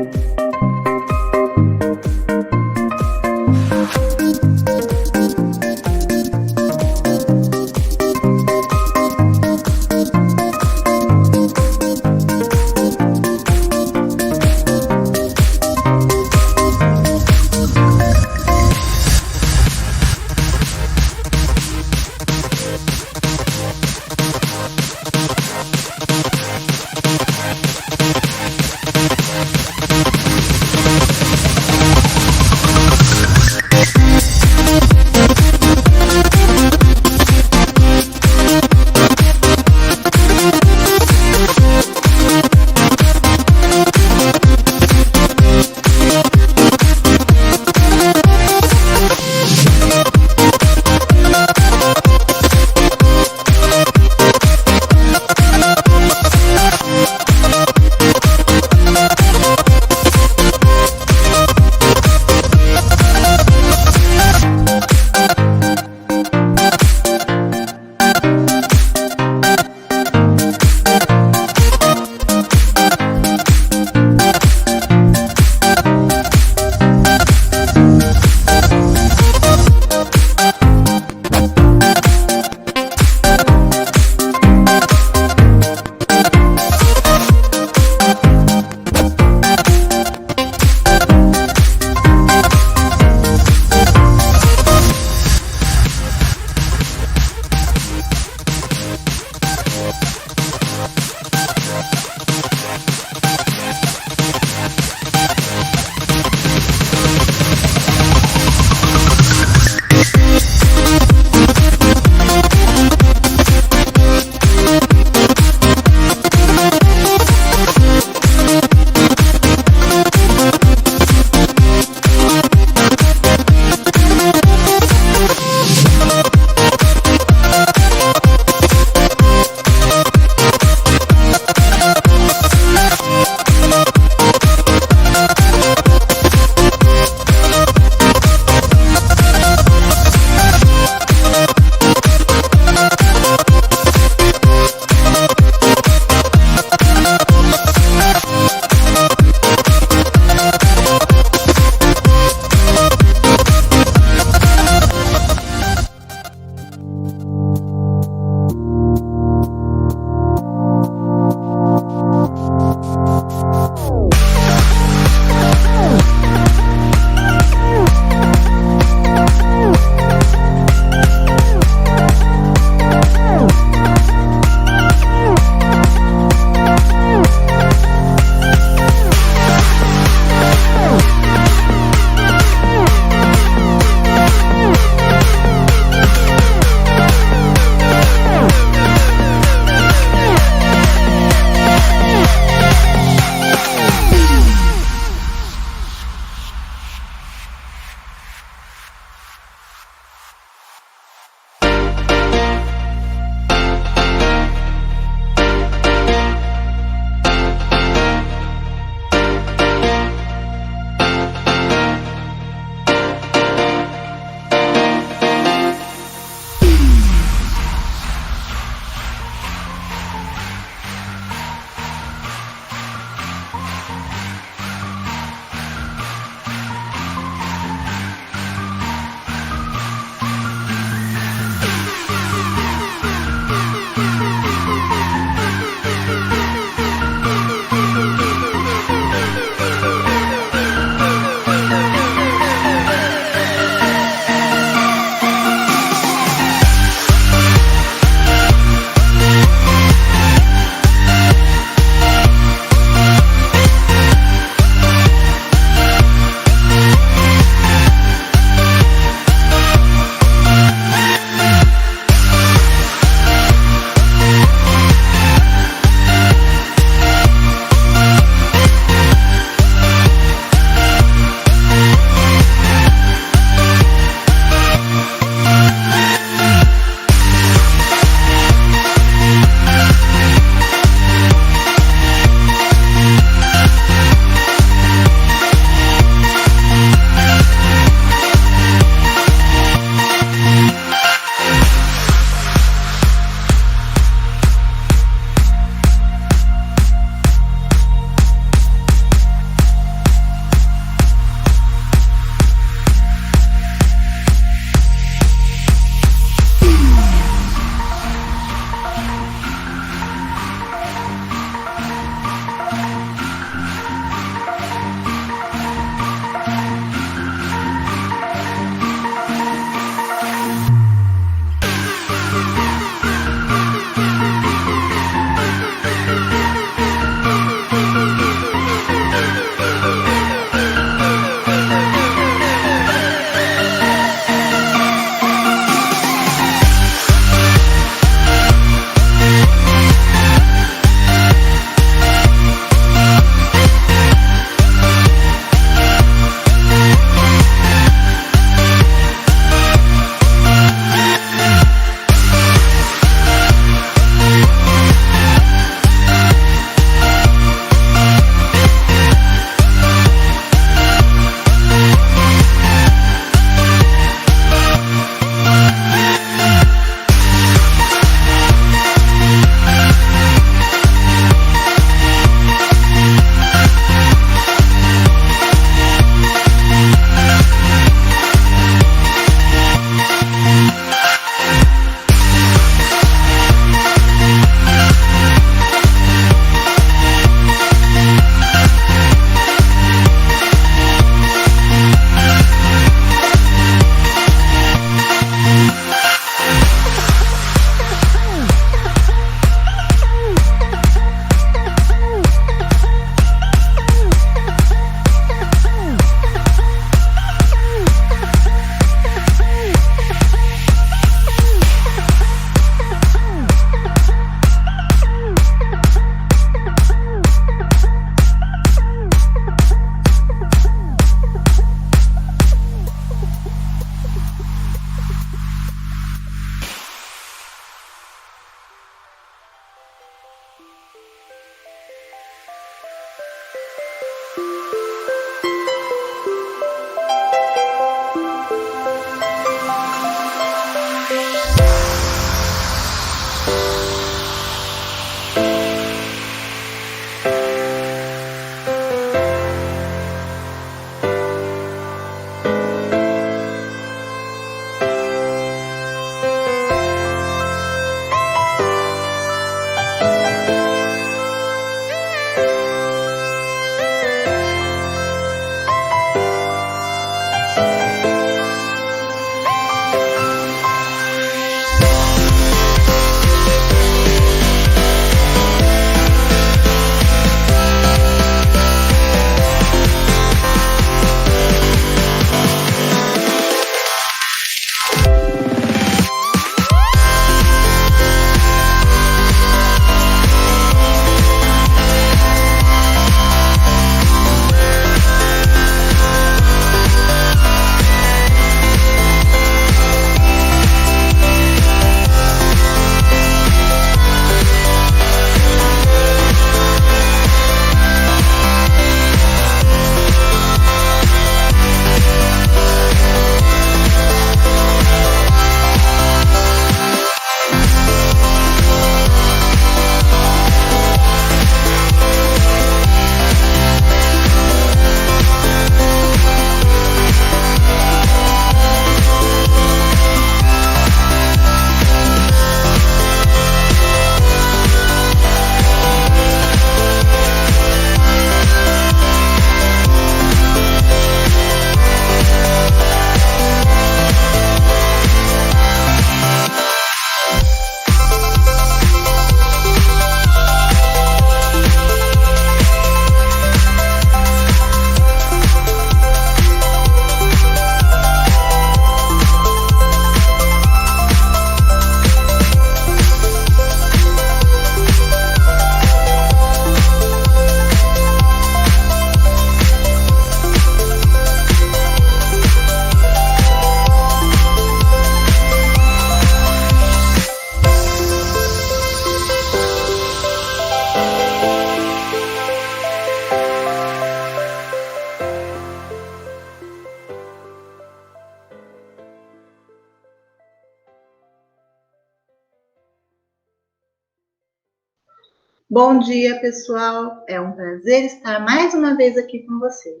Bom dia, pessoal. É um prazer estar mais uma vez aqui com vocês.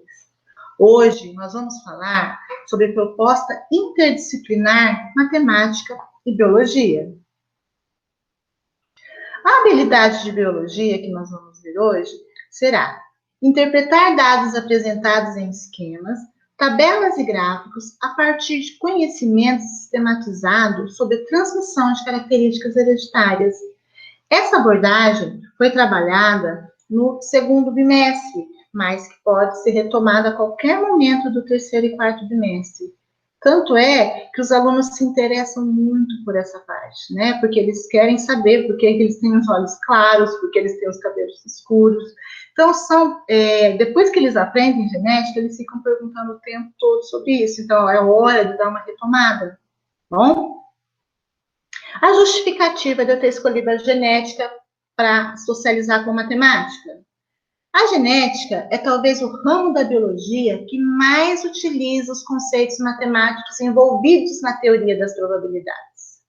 Hoje nós vamos falar sobre proposta interdisciplinar matemática e biologia. A habilidade de biologia que nós vamos ver hoje será interpretar dados apresentados em esquemas, tabelas e gráficos a partir de conhecimentos sistematizados sobre transmissão de características hereditárias. Essa abordagem foi trabalhada no segundo bimestre, mas que pode ser retomada a qualquer momento do terceiro e quarto bimestre. Tanto é que os alunos se interessam muito por essa parte, né? Porque eles querem saber por que eles têm os olhos claros, por que eles têm os cabelos escuros. Então, depois que eles aprendem genética, eles ficam perguntando o tempo todo sobre isso. Então, é hora de dar uma retomada, bom? A justificativa de eu ter escolhido a genética para socializar com a matemática. A genética é talvez o ramo da biologia que mais utiliza os conceitos matemáticos envolvidos na teoria das probabilidades.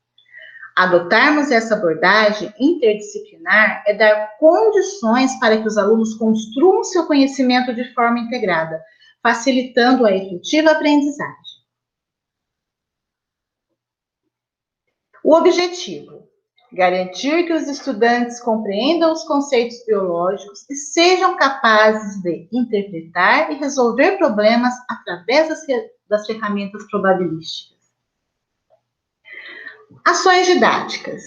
Adotarmos essa abordagem interdisciplinar é dar condições para que os alunos construam seu conhecimento de forma integrada, facilitando a efetiva aprendizagem. O objetivo: garantir que os estudantes compreendam os conceitos biológicos e sejam capazes de interpretar e resolver problemas através das ferramentas probabilísticas. Ações didáticas.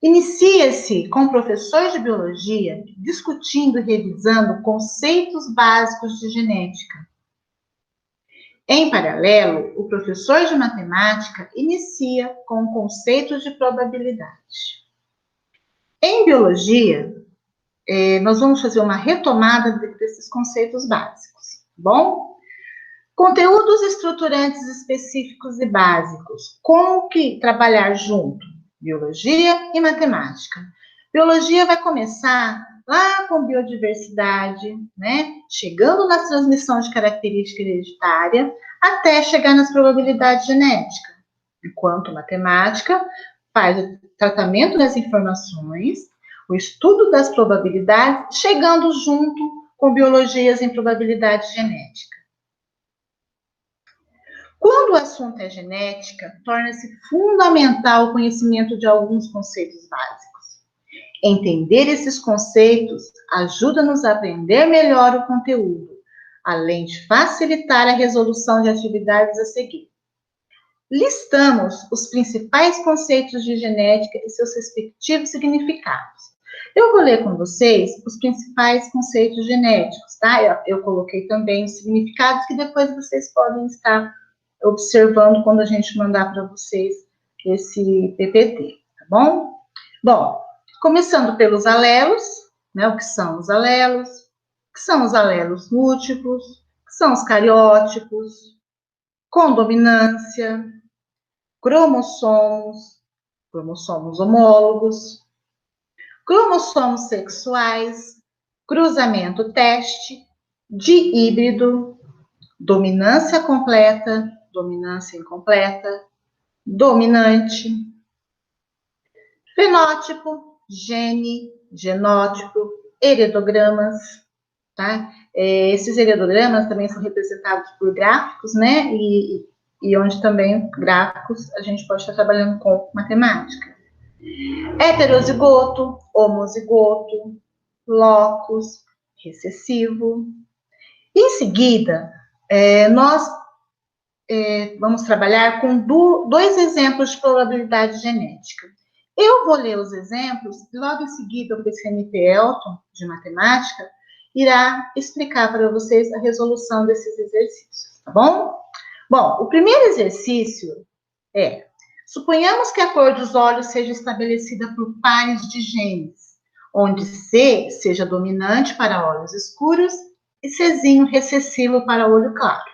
Inicia-se com professores de biologia discutindo e revisando conceitos básicos de genética. Em paralelo, o professor de matemática inicia com conceitos de probabilidade. Em biologia, nós vamos fazer uma retomada desses conceitos básicos, bom? Conteúdos estruturantes específicos e básicos. Como que trabalhar junto? Biologia e matemática. Biologia vai começar lá com biodiversidade, né? Chegando na transmissão de característica hereditária, até chegar nas probabilidades genéticas. Enquanto matemática faz o tratamento das informações, o estudo das probabilidades, chegando junto com biologias em probabilidade genética. Quando o assunto é genética, torna-se fundamental o conhecimento de alguns conceitos básicos. Entender esses conceitos ajuda-nos a aprender melhor o conteúdo, além de facilitar a resolução de atividades a seguir. Listamos os principais conceitos de genética e seus respectivos significados. Eu vou ler com vocês os principais conceitos genéticos, tá? Eu coloquei também os significados que depois vocês podem estar observando quando a gente mandar para vocês esse PPT, tá bom? Bom, começando pelos alelos, né? O que são os alelos? O que são os alelos múltiplos? O que são os cariótipos? Condominância, cromossomos, cromossomos homólogos, cromossomos sexuais, cruzamento teste, dihíbrido, dominância completa, dominância incompleta, dominante, fenótipo, gene, genótipo, heredigramas, tá? Esses heredigramas também são representados por gráficos, né? E onde também gráficos a gente pode estar trabalhando com matemática. Heterozigoto, homozigoto, locus, recessivo. Em seguida, nós vamos trabalhar com dois exemplos de probabilidade genética. Eu vou ler os exemplos e logo em seguida o PCNP Elton, de matemática, irá explicar para vocês a resolução desses exercícios, tá bom? Bom, o primeiro exercício é: suponhamos que a cor dos olhos seja estabelecida por pares de genes, onde C seja dominante para olhos escuros e Czinho recessivo para olho claro.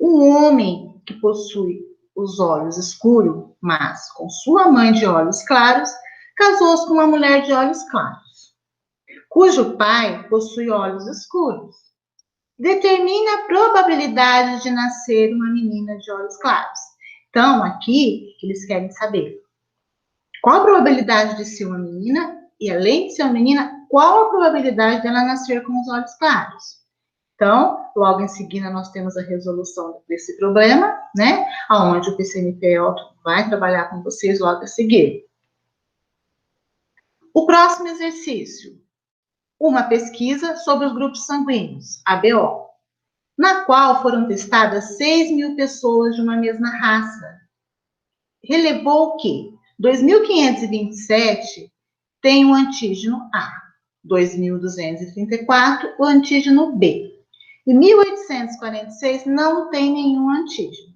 Um homem que possui os olhos escuros, mas com sua mãe de olhos claros, casou-se com uma mulher de olhos claros, cujo pai possui olhos escuros. Determina a probabilidade de nascer uma menina de olhos claros. Então, aqui, eles querem saber qual a probabilidade de ser uma menina E além de ser uma menina, qual a probabilidade dela nascer com os olhos claros? Então, logo em seguida, nós temos a resolução desse problema, né? Onde o PCNPO vai trabalhar com vocês logo a seguir. O próximo exercício, uma pesquisa sobre os grupos sanguíneos, ABO, na qual foram testadas 6.000 pessoas de uma mesma raça. Relevou que 2.527 tem o antígeno A, 2.234 o antígeno B, e 1.846 não tem nenhum antígeno.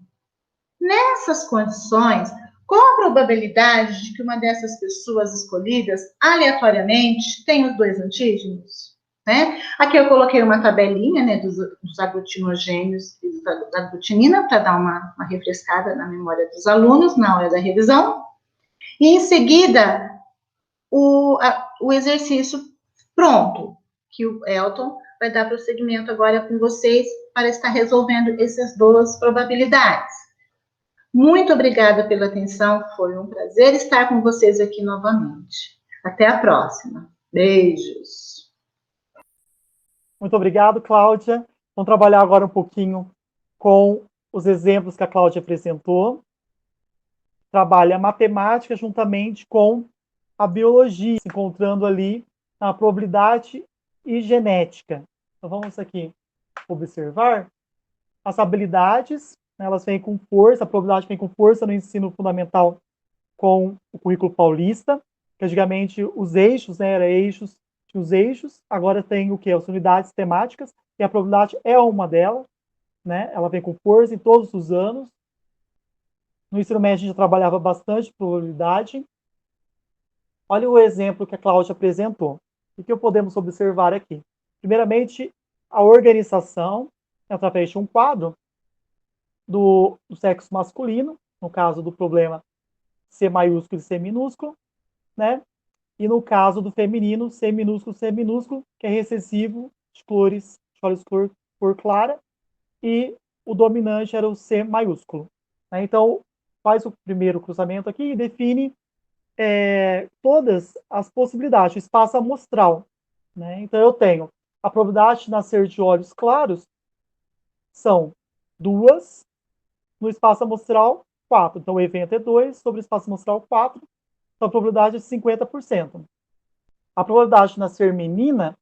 Nessas condições, qual a probabilidade de que uma dessas pessoas escolhidas aleatoriamente tenha os dois antígenos? Né? Aqui eu coloquei uma tabelinha, né, dos aglutinogênios e da aglutinina para dar uma refrescada na memória dos alunos na hora da revisão. E em seguida, o exercício pronto, que o Elton vai dar prosseguimento agora com vocês para estar resolvendo essas duas probabilidades. Muito obrigada pela atenção, foi um prazer estar com vocês aqui novamente. Até a próxima. Beijos. Muito obrigado, Cláudia. Vamos trabalhar agora um pouquinho com os exemplos que a Cláudia apresentou. Trabalha a matemática juntamente com a biologia, se encontrando ali na probabilidade e genética. Então, vamos aqui observar as habilidades, né, elas vêm com força, a probabilidade vem com força no ensino fundamental com o currículo paulista, que antigamente os eixos, né, tinha os eixos, agora tem o que? As unidades temáticas, e a probabilidade é uma delas, né, ela vem com força em todos os anos. No ensino médio a gente já trabalhava bastante probabilidade. Olha o exemplo que a Cláudia apresentou. O que podemos observar aqui? Primeiramente, a organização através de um quadro do sexo masculino, no caso do problema C maiúsculo e C minúsculo, né? E no caso do feminino, C minúsculo, que é recessivo de olhos cor clara, e o dominante era o C maiúsculo. Né? Então, faz o primeiro cruzamento aqui e define todas as possibilidades, o espaço amostral. Né? Então, eu tenho a probabilidade de nascer de olhos claros são 2, no espaço amostral, 4. Então, o evento é 2 sobre o espaço amostral, 4. Então, a probabilidade é de 50%. A probabilidade de nascer menina,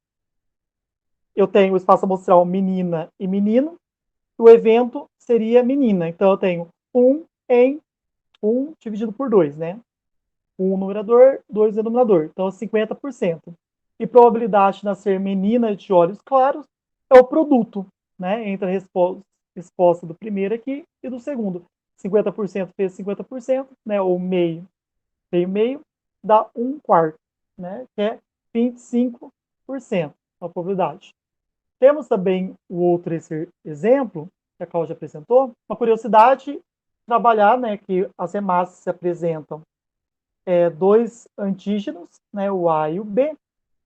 eu tenho o espaço amostral menina e menino, o evento seria menina. Então, eu tenho 1 em 1 dividido por 2, né? 1 no numerador, 2 no denominador. Então, 50%. E probabilidade de nascer menina de olhos claros é o produto, né? Entre a resposta do primeiro aqui e do segundo. 50% vezes 50%, né? Ou meio, dá 1/4, né? Que é 25% a probabilidade. Temos também o outro exemplo que a Cláudia apresentou. Uma curiosidade, trabalhar, né, que as hemácias se apresentam dois antígenos, né, o A e o B, em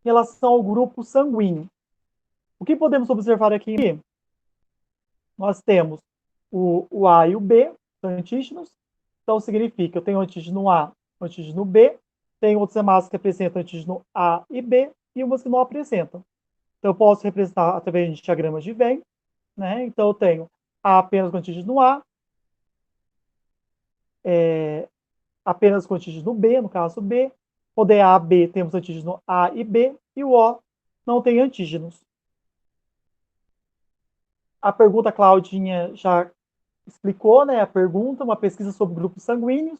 relação ao grupo sanguíneo. O que podemos observar aqui? Nós temos o A e o B, são antígenos, então significa que eu tenho o antígeno A, o antígeno B, tem outras hemácias que apresentam antígeno A e B, e umas que não apresentam. Então, eu posso representar através de diagramas de Venn, né? Então, eu tenho A apenas com antígeno A, apenas com antígeno B, no caso B. O DA, B, temos antígeno A e B, e o O não tem antígenos. A pergunta, a Claudinha já explicou, né? A pergunta, uma pesquisa sobre grupos sanguíneos,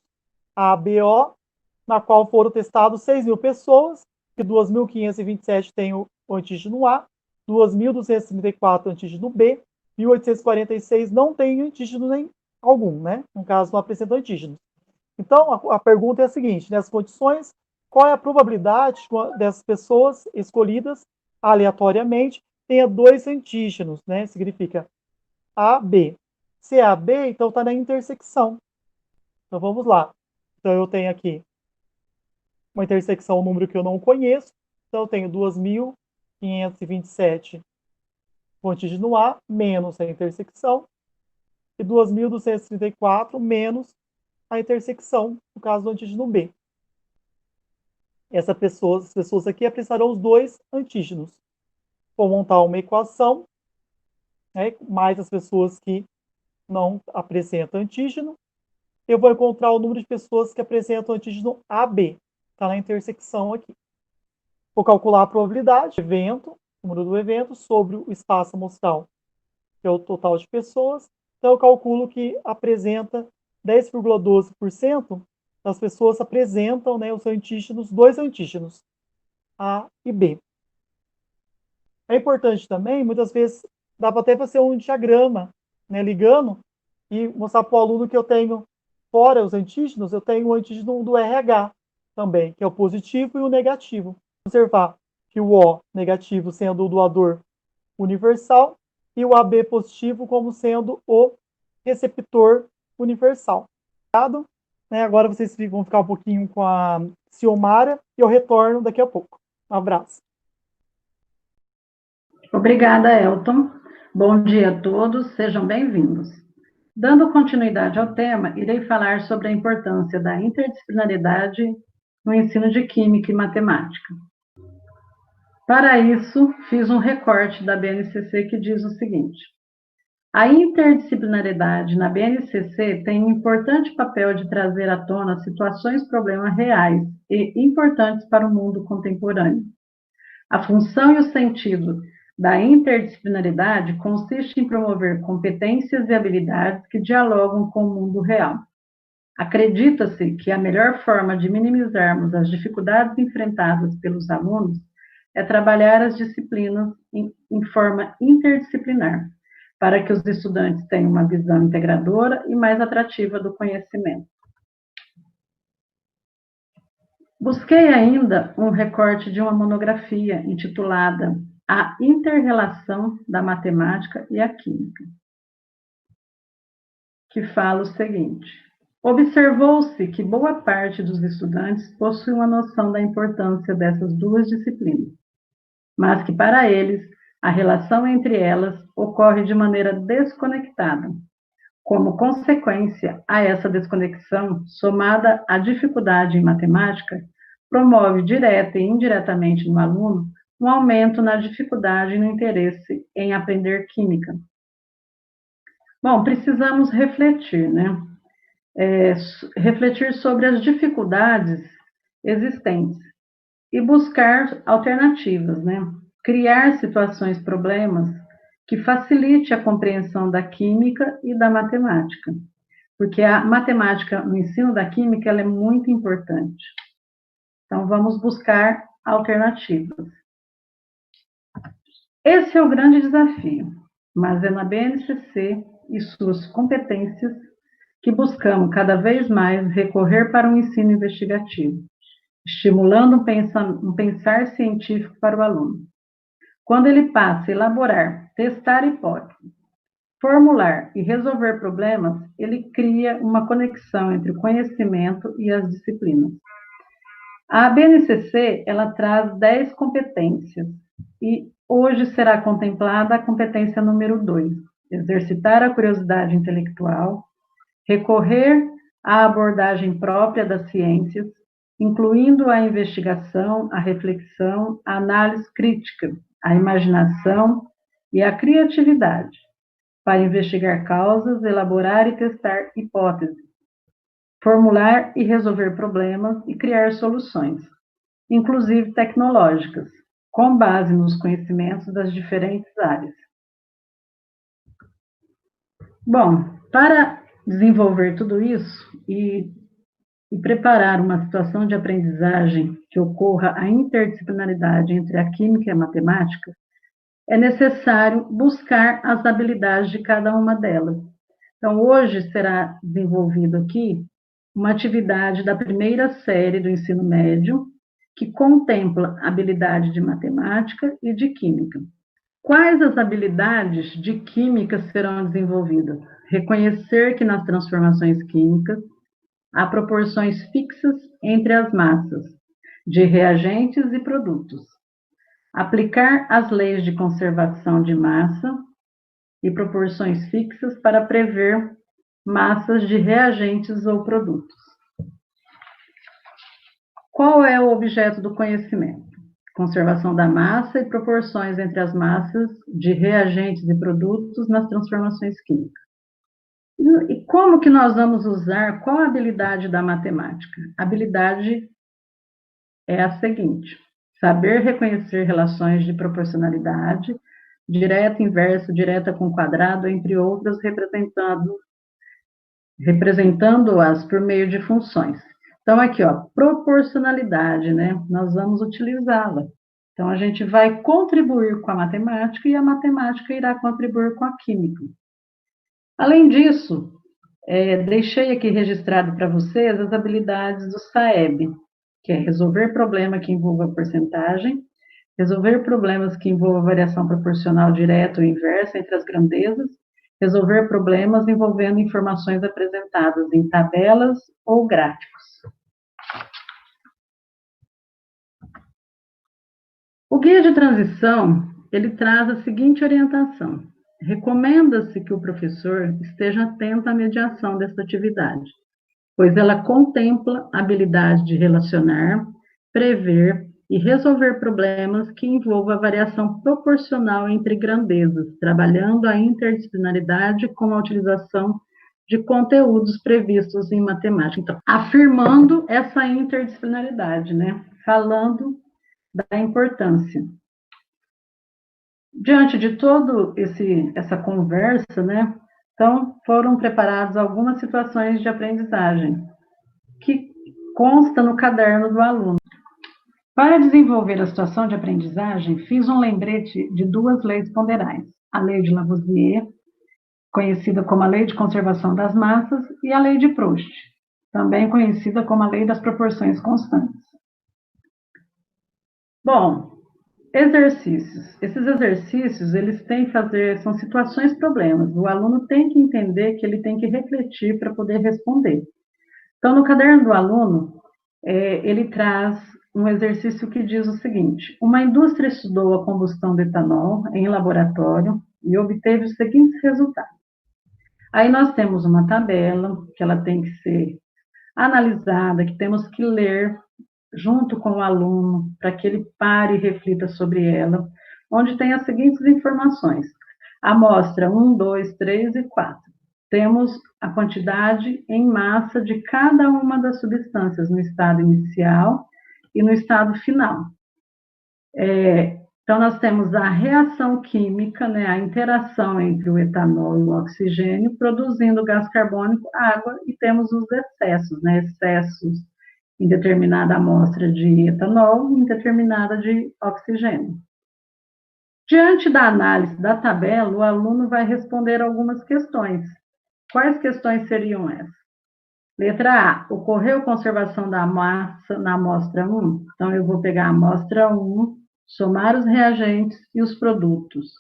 ABO, na qual foram testados 6.000 pessoas, que 2.527 têm o antígeno A, 2.234 antígeno B, 1.846 não tem antígeno nem algum, né? No caso, não apresentam antígenos. Então, a pergunta é a seguinte: nessas condições, qual é a probabilidade dessas pessoas escolhidas aleatoriamente tenha dois antígenos, né? Significa A, B. Se é A, B, então está na intersecção. Então, vamos lá. Então, eu tenho aqui uma intersecção, um número que eu não conheço. Então, eu tenho 2.527 o antígeno A menos a intersecção e 2.234 menos a intersecção, no caso do antígeno B. as pessoas aqui apresentarão os dois antígenos. Vou montar uma equação, né, mais as pessoas que não apresentam antígeno, eu vou encontrar o número de pessoas que apresentam antígeno AB, está na intersecção aqui. Vou calcular a probabilidade do evento, número do evento, sobre o espaço amostral, que é o total de pessoas. Então, eu calculo que apresenta 10,12% das pessoas apresentam, né, os antígenos, dois antígenos, A e B. É importante também, muitas vezes, dá para até fazer um diagrama, né, ligando, e mostrar para o aluno que eu tenho, fora os antígenos, eu tenho o antígeno do RH também, que é o positivo e o negativo. Observar que o O negativo sendo o doador universal e o AB positivo como sendo o receptor universal. Agora vocês vão ficar um pouquinho com a Ciomara e eu retorno daqui a pouco. Um abraço. Obrigada, Elton. Bom dia a todos, sejam bem-vindos. Dando continuidade ao tema, irei falar sobre a importância da interdisciplinaridade no ensino de Química e Matemática. Para isso, fiz um recorte da BNCC que diz o seguinte: a interdisciplinaridade na BNCC tem um importante papel de trazer à tona situações, problemas reais e importantes para o mundo contemporâneo. A função e o sentido da interdisciplinaridade consiste em promover competências e habilidades que dialogam com o mundo real. Acredita-se que a melhor forma de minimizarmos as dificuldades enfrentadas pelos alunos é trabalhar as disciplinas em forma interdisciplinar, para que os estudantes tenham uma visão integradora e mais atrativa do conhecimento. Busquei ainda um recorte de uma monografia intitulada A Inter-Relação da Matemática e a Química, que fala o seguinte: observou-se que boa parte dos estudantes possui uma noção da importância dessas duas disciplinas, mas que para eles a relação entre elas ocorre de maneira desconectada. Como consequência a essa desconexão, somada à dificuldade em matemática, promove direta e indiretamente no aluno um aumento na dificuldade e no interesse em aprender química. Bom, precisamos refletir, né? Refletir sobre as dificuldades existentes e buscar alternativas, né? Criar situações, problemas que facilite a compreensão da química e da matemática, porque a matemática no ensino da química ela é muito importante. Então, vamos buscar alternativas. Esse é o grande desafio, mas é na BNCC e suas competências que buscamos cada vez mais recorrer para um ensino investigativo, estimulando um pensar científico para o aluno. Quando ele passa a elaborar, testar hipóteses, formular e resolver problemas, ele cria uma conexão entre o conhecimento e as disciplinas. A BNCC, ela traz 10 competências e hoje será contemplada a competência número 2, exercitar a curiosidade intelectual, recorrer à abordagem própria das ciências, incluindo a investigação, a reflexão, a análise crítica, a imaginação e a criatividade, para investigar causas, elaborar e testar hipóteses, formular e resolver problemas e criar soluções, inclusive tecnológicas, com base nos conhecimentos das diferentes áreas. Bom, para desenvolver tudo isso e preparar uma situação de aprendizagem que ocorra a interdisciplinaridade entre a química e a matemática, é necessário buscar as habilidades de cada uma delas. Então, hoje será desenvolvido aqui uma atividade da primeira série do ensino médio, que contempla habilidade de matemática e de química. Quais as habilidades de química serão desenvolvidas? Reconhecer que nas transformações químicas há proporções fixas entre as massas de reagentes e produtos. Aplicar as leis de conservação de massa e proporções fixas para prever massas de reagentes ou produtos. Qual é o objeto do conhecimento? Conservação da massa e proporções entre as massas de reagentes e produtos nas transformações químicas. E como que nós vamos usar, qual a habilidade da matemática? A habilidade é a seguinte: saber reconhecer relações de proporcionalidade, direta, inversa, direta com quadrado, entre outras, representando-as por meio de funções. Então, aqui, ó, proporcionalidade, né? Nós vamos utilizá-la. Então, a gente vai contribuir com a matemática e a matemática irá contribuir com a química. Além disso, deixei aqui registrado para vocês as habilidades do SAEB, que é resolver problema que envolva porcentagem, resolver problemas que envolvam variação proporcional direta ou inversa entre as grandezas, resolver problemas envolvendo informações apresentadas em tabelas ou gráficos. O guia de transição, ele traz a seguinte orientação: recomenda-se que o professor esteja atento à mediação desta atividade, pois ela contempla a habilidade de relacionar, prever e resolver problemas que envolvam a variação proporcional entre grandezas, trabalhando a interdisciplinaridade com a utilização de conteúdos previstos em matemática. Então, afirmando essa interdisciplinaridade, né? Falando da importância. Diante de todo essa conversa, né? Então, foram preparadas algumas situações de aprendizagem que consta no caderno do aluno. Para desenvolver a situação de aprendizagem, fiz um lembrete de duas leis ponderais: a lei de Lavoisier, conhecida como a lei de conservação das massas, e a lei de Proust, também conhecida como a lei das proporções constantes. Bom, exercícios. Esses exercícios, eles têm que fazer, são situações problemas. O aluno tem que entender que ele tem que refletir para poder responder. Então, no caderno do aluno, ele traz um exercício que diz o seguinte: uma indústria estudou a combustão do etanol em laboratório e obteve os seguintes resultados. Aí nós temos uma tabela que ela tem que ser analisada, que temos que ler junto com o aluno, para que ele pare e reflita sobre ela, onde tem as seguintes informações: amostra 1, 2, 3 e 4. Temos a quantidade em massa de cada uma das substâncias no estado inicial e no estado final. Então, nós temos a reação química, né, a interação entre o etanol e o oxigênio, produzindo gás carbônico, água, e temos os excessos, né, excessos em determinada amostra de etanol e em determinada de oxigênio. Diante da análise da tabela, o aluno vai responder algumas questões. Quais questões seriam essas? Letra A: ocorreu conservação da massa na amostra 1? Então, eu vou pegar a amostra 1, somar os reagentes e os produtos.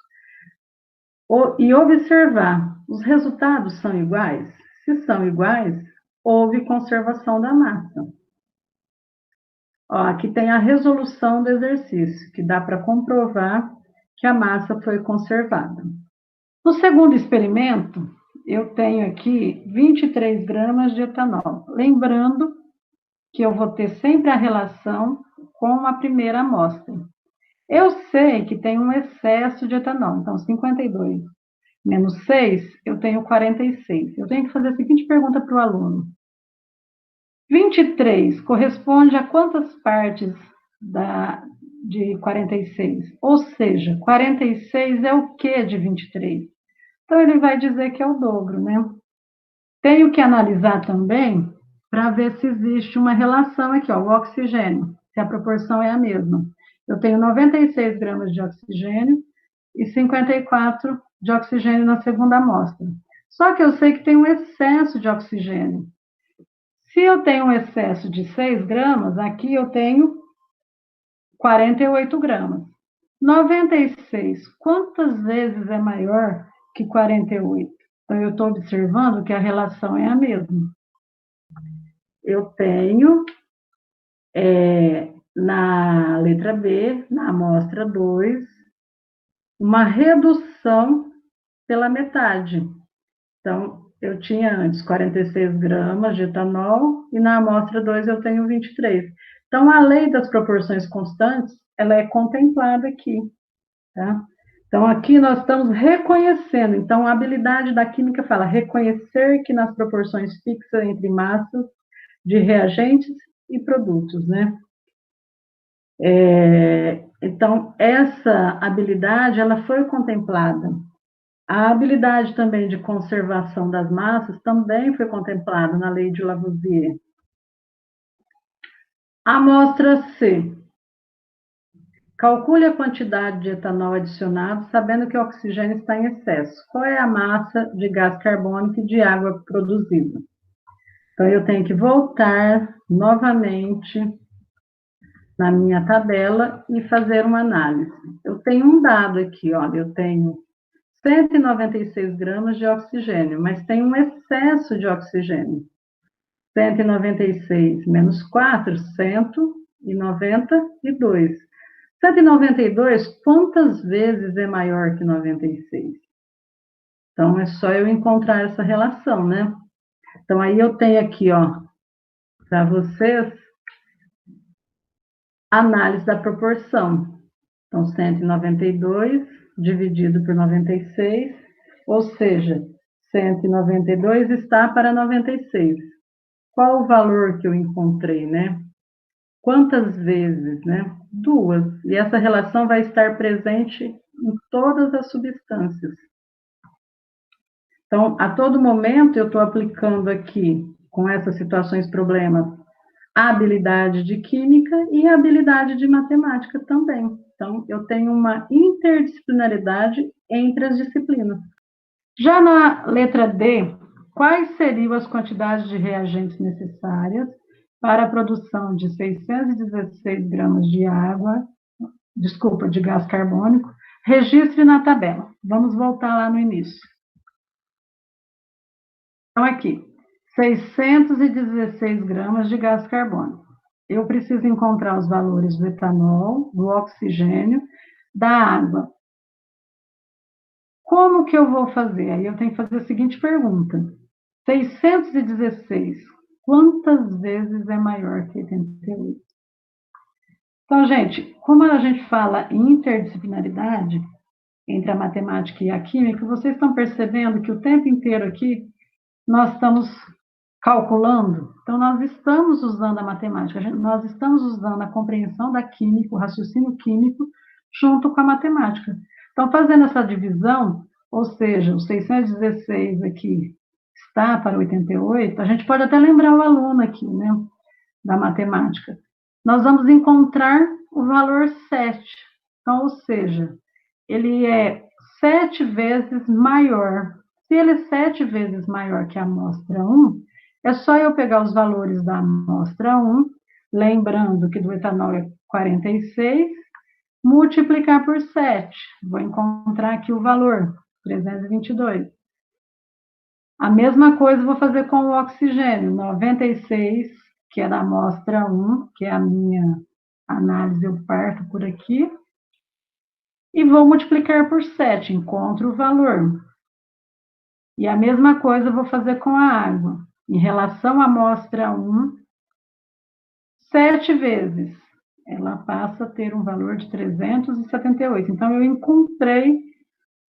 E observar, os resultados são iguais? Se são iguais, houve conservação da massa. Ó, aqui tem a resolução do exercício, que dá para comprovar que a massa foi conservada. No segundo experimento, eu tenho aqui 23 gramas de etanol. Lembrando que eu vou ter sempre a relação com a primeira amostra. Eu sei que tem um excesso de etanol, então 52 menos 6, eu tenho 46. Eu tenho que fazer a seguinte pergunta para o aluno: 23 corresponde a quantas partes de 46? Ou seja, 46 é o que de 23? Então, ele vai dizer que é o dobro, né? Tenho que analisar também para ver se existe uma relação aqui, ó, o oxigênio, se a proporção é a mesma. Eu tenho 96 gramas de oxigênio e 54 de oxigênio na segunda amostra. Só que eu sei que tem um excesso de oxigênio. Se eu tenho um excesso de 6 gramas, aqui eu tenho 48 gramas. 96, quantas vezes é maior que 48? Então, eu estou observando que a relação é a mesma. Eu tenho, na letra B, na amostra 2, uma redução pela metade. Então, eu tinha antes 46 gramas de etanol e na amostra 2 eu tenho 23. Então, a lei das proporções constantes, ela é contemplada aqui, tá? Então, aqui nós estamos reconhecendo. Então, a habilidade da química fala reconhecer que nas proporções fixas entre massas de reagentes e produtos, né? Então, essa habilidade, ela foi contemplada. A habilidade também de conservação das massas também foi contemplada na lei de Lavoisier. Amostra C. Calcule a quantidade de etanol adicionado, sabendo que o oxigênio está em excesso. Qual é a massa de gás carbônico e de água produzida? Então, eu tenho que voltar novamente na minha tabela e fazer uma análise. Eu tenho um dado aqui, olha, eu tenho 196 gramas de oxigênio, mas tem um excesso de oxigênio. 196 menos 4, 192. 192, quantas vezes é maior que 96? Então, é só eu encontrar essa relação, né? Então, aí eu tenho aqui, ó, para vocês, análise da proporção. Então, 192 dividido por 96, ou seja, 192 está para 96. Qual o valor que eu encontrei, né? Quantas vezes, né? 2. E essa relação vai estar presente em todas as substâncias. Então, a todo momento, eu estou aplicando aqui, com essas situações, problemas, a habilidade de química e a habilidade de matemática também. Então, eu tenho uma interdisciplinaridade entre as disciplinas. Já na letra D, quais seriam as quantidades de reagentes necessárias para a produção de 616 gramas de de gás carbônico? Registre na tabela. Vamos voltar lá no início. Então, aqui, 616 gramas de gás carbônico. Eu preciso encontrar os valores do etanol, do oxigênio, da água. Como que eu vou fazer? Aí eu tenho que fazer a seguinte pergunta. 616, quantas vezes é maior que 88? Então, gente, como a gente fala em interdisciplinaridade entre a matemática e a química, vocês estão percebendo que o tempo inteiro aqui nós estamos calculando, então nós estamos usando a matemática, nós estamos usando a compreensão da química, o raciocínio químico, junto com a matemática. Então, fazendo essa divisão, ou seja, o 616 aqui está para 88, a gente pode até lembrar o aluno aqui, né, da matemática. Nós vamos encontrar o valor 7. Então, ou seja, ele é 7 vezes maior. Se ele é 7 vezes maior que a amostra 1, é só eu pegar os valores da amostra 1, lembrando que do etanol é 46, multiplicar por 7. Vou encontrar aqui o valor, 322. A mesma coisa vou fazer com o oxigênio, 96, que é da amostra 1, que é a minha análise, eu parto por aqui, e vou multiplicar por 7, encontro o valor. E a mesma coisa eu vou fazer com a água. Em relação à amostra 1, 7 vezes, ela passa a ter um valor de 378. Então, eu encontrei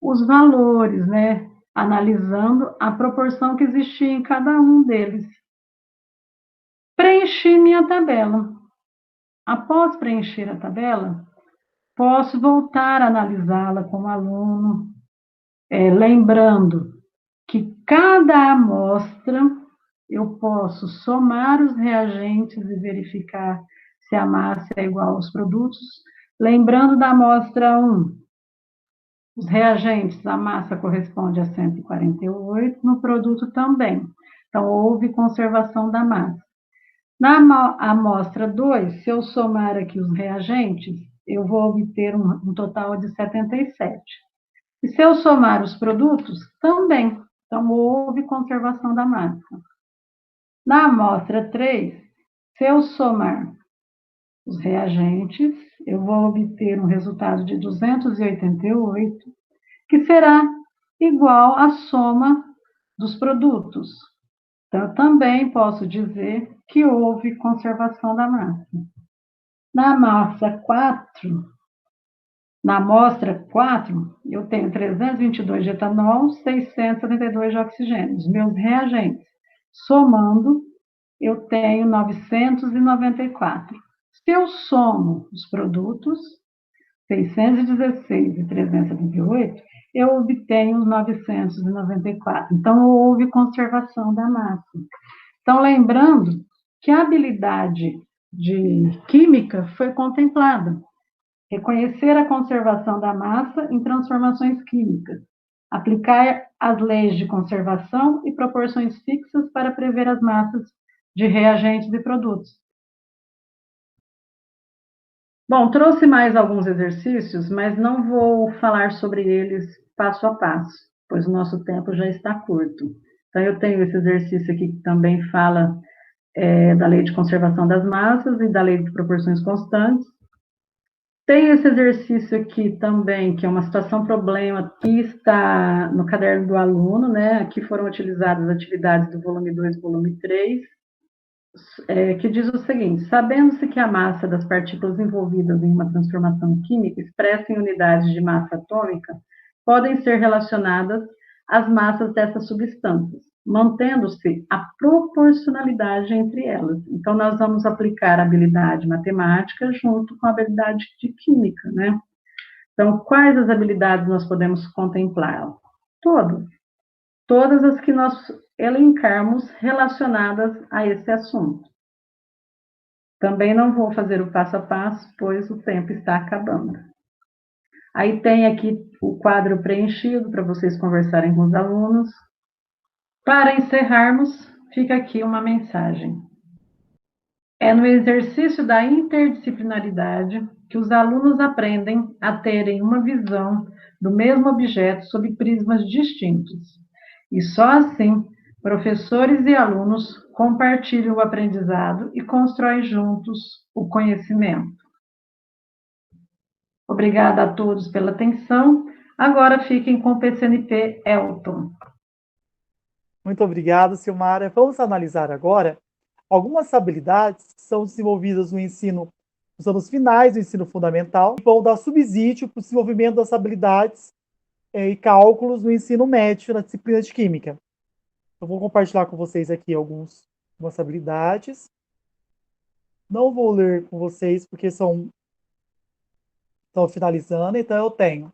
os valores, né? Analisando a proporção que existia em cada um deles. Preenchi minha tabela. Após preencher a tabela, posso voltar a analisá-la com o aluno, lembrando que cada amostra eu posso somar os reagentes e verificar se a massa é igual aos produtos. Lembrando da amostra 1, os reagentes, a massa corresponde a 148, no produto também. Então, houve conservação da massa. Na amostra 2, se eu somar aqui os reagentes, eu vou obter um total de 77. E se eu somar os produtos, também. Então, houve conservação da massa. Na amostra 3, se eu somar os reagentes, eu vou obter um resultado de 288, que será igual à soma dos produtos. Então, eu também posso dizer que houve conservação da massa. Na amostra 4, eu tenho 322 de etanol, 672 de oxigênio. Os meus reagentes, somando, eu tenho 994. Se eu somo os produtos, 616 e 378, eu obtenho os 994. Então, houve conservação da massa. Então, lembrando que a habilidade de química foi contemplada. Reconhecer a conservação da massa em transformações químicas. Aplicar as leis de conservação e proporções fixas para prever as massas de reagentes e produtos. Bom, trouxe mais alguns exercícios, mas não vou falar sobre eles passo a passo, pois o nosso tempo já está curto. Então, eu tenho esse exercício aqui que também fala da lei de conservação das massas e da lei de proporções constantes. Tem esse exercício aqui também, que é uma situação-problema, que está no caderno do aluno, né? Aqui foram utilizadas as atividades do volume 2 e volume 3, que diz o seguinte: sabendo-se que a massa das partículas envolvidas em uma transformação química expressa em unidades de massa atômica podem ser relacionadas às massas dessas substâncias, mantendo-se a proporcionalidade entre elas. Então, nós vamos aplicar a habilidade matemática junto com a habilidade de química, né? Então, quais as habilidades nós podemos contemplar? Todas as que nós elencarmos relacionadas a esse assunto. Também não vou fazer o passo a passo, pois o tempo está acabando. Aí tem aqui o quadro preenchido para vocês conversarem com os alunos. Para encerrarmos, fica aqui uma mensagem. É no exercício da interdisciplinaridade que os alunos aprendem a terem uma visão do mesmo objeto sob prismas distintos. E só assim, professores e alunos compartilham o aprendizado e constroem juntos o conhecimento. Obrigada a todos pela atenção. Agora fiquem com o PCNP Elton. Muito obrigado, Silmara. Vamos analisar agora algumas habilidades que são desenvolvidas no ensino, nos anos finais do ensino fundamental, e vão dar subsídio para o desenvolvimento das habilidades e cálculos no ensino médio, na disciplina de Química. Eu vou compartilhar com vocês aqui algumas habilidades. Não vou ler com vocês, porque estão finalizando, então eu tenho.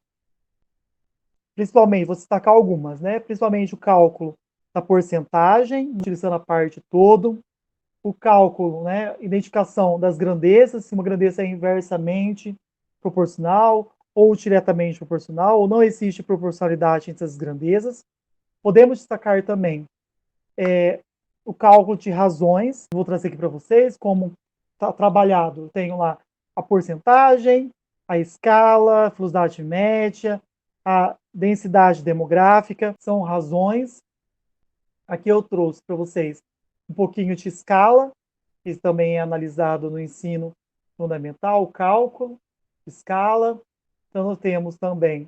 Principalmente, vou destacar algumas, né? Principalmente o cálculo da porcentagem, utilizando a parte todo. O cálculo, né? Identificação das grandezas, se uma grandeza é inversamente proporcional ou diretamente proporcional, ou não existe proporcionalidade entre as grandezas. Podemos destacar também o cálculo de razões. Vou trazer aqui para vocês como está trabalhado. Eu tenho lá a porcentagem, a escala, a velocidade média, a densidade demográfica, são razões. Aqui eu trouxe para vocês um pouquinho de escala, que também é analisado no ensino fundamental, o cálculo, escala. Então, nós temos também,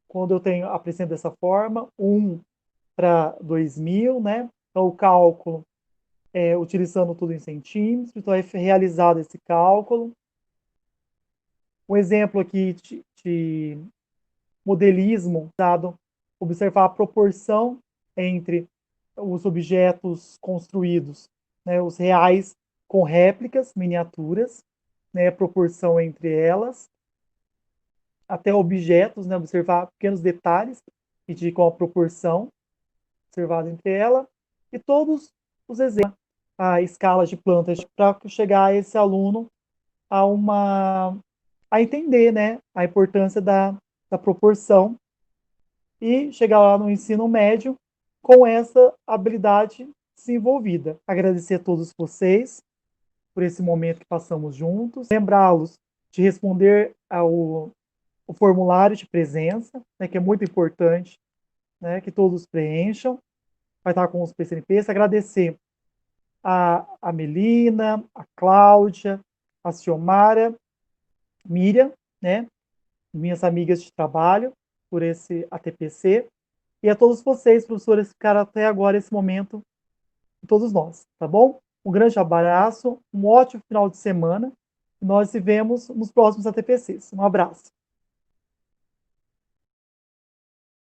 quando eu apresento dessa forma, 1 para 2000, né? Então, o cálculo utilizando tudo em centímetros, então é realizado esse cálculo. Um exemplo aqui de modelismo, dado observar a proporção entre os objetos construídos, né, os reais com réplicas, miniaturas, né, a proporção entre elas, até objetos, né, observar pequenos detalhes que indicam a proporção observada entre elas, e todos os exemplos, a escala de plantas, para chegar a esse aluno a entender, né, a importância da proporção e chegar lá no ensino médio com essa habilidade desenvolvida. Agradecer a todos vocês por esse momento que passamos juntos. Lembrá-los de responder o formulário de presença, né, que é muito importante, né, que todos preencham. Vai estar com os PCNPs. Agradecer a Melina, a Cláudia, a Ciomara, Miriam, né, minhas amigas de trabalho, por esse ATPC, e a todos vocês, professores, que ficaram até agora esse momento, todos nós, tá bom? Um grande abraço, um ótimo final de semana. Nós nos vemos nos próximos ATPCs. Um abraço.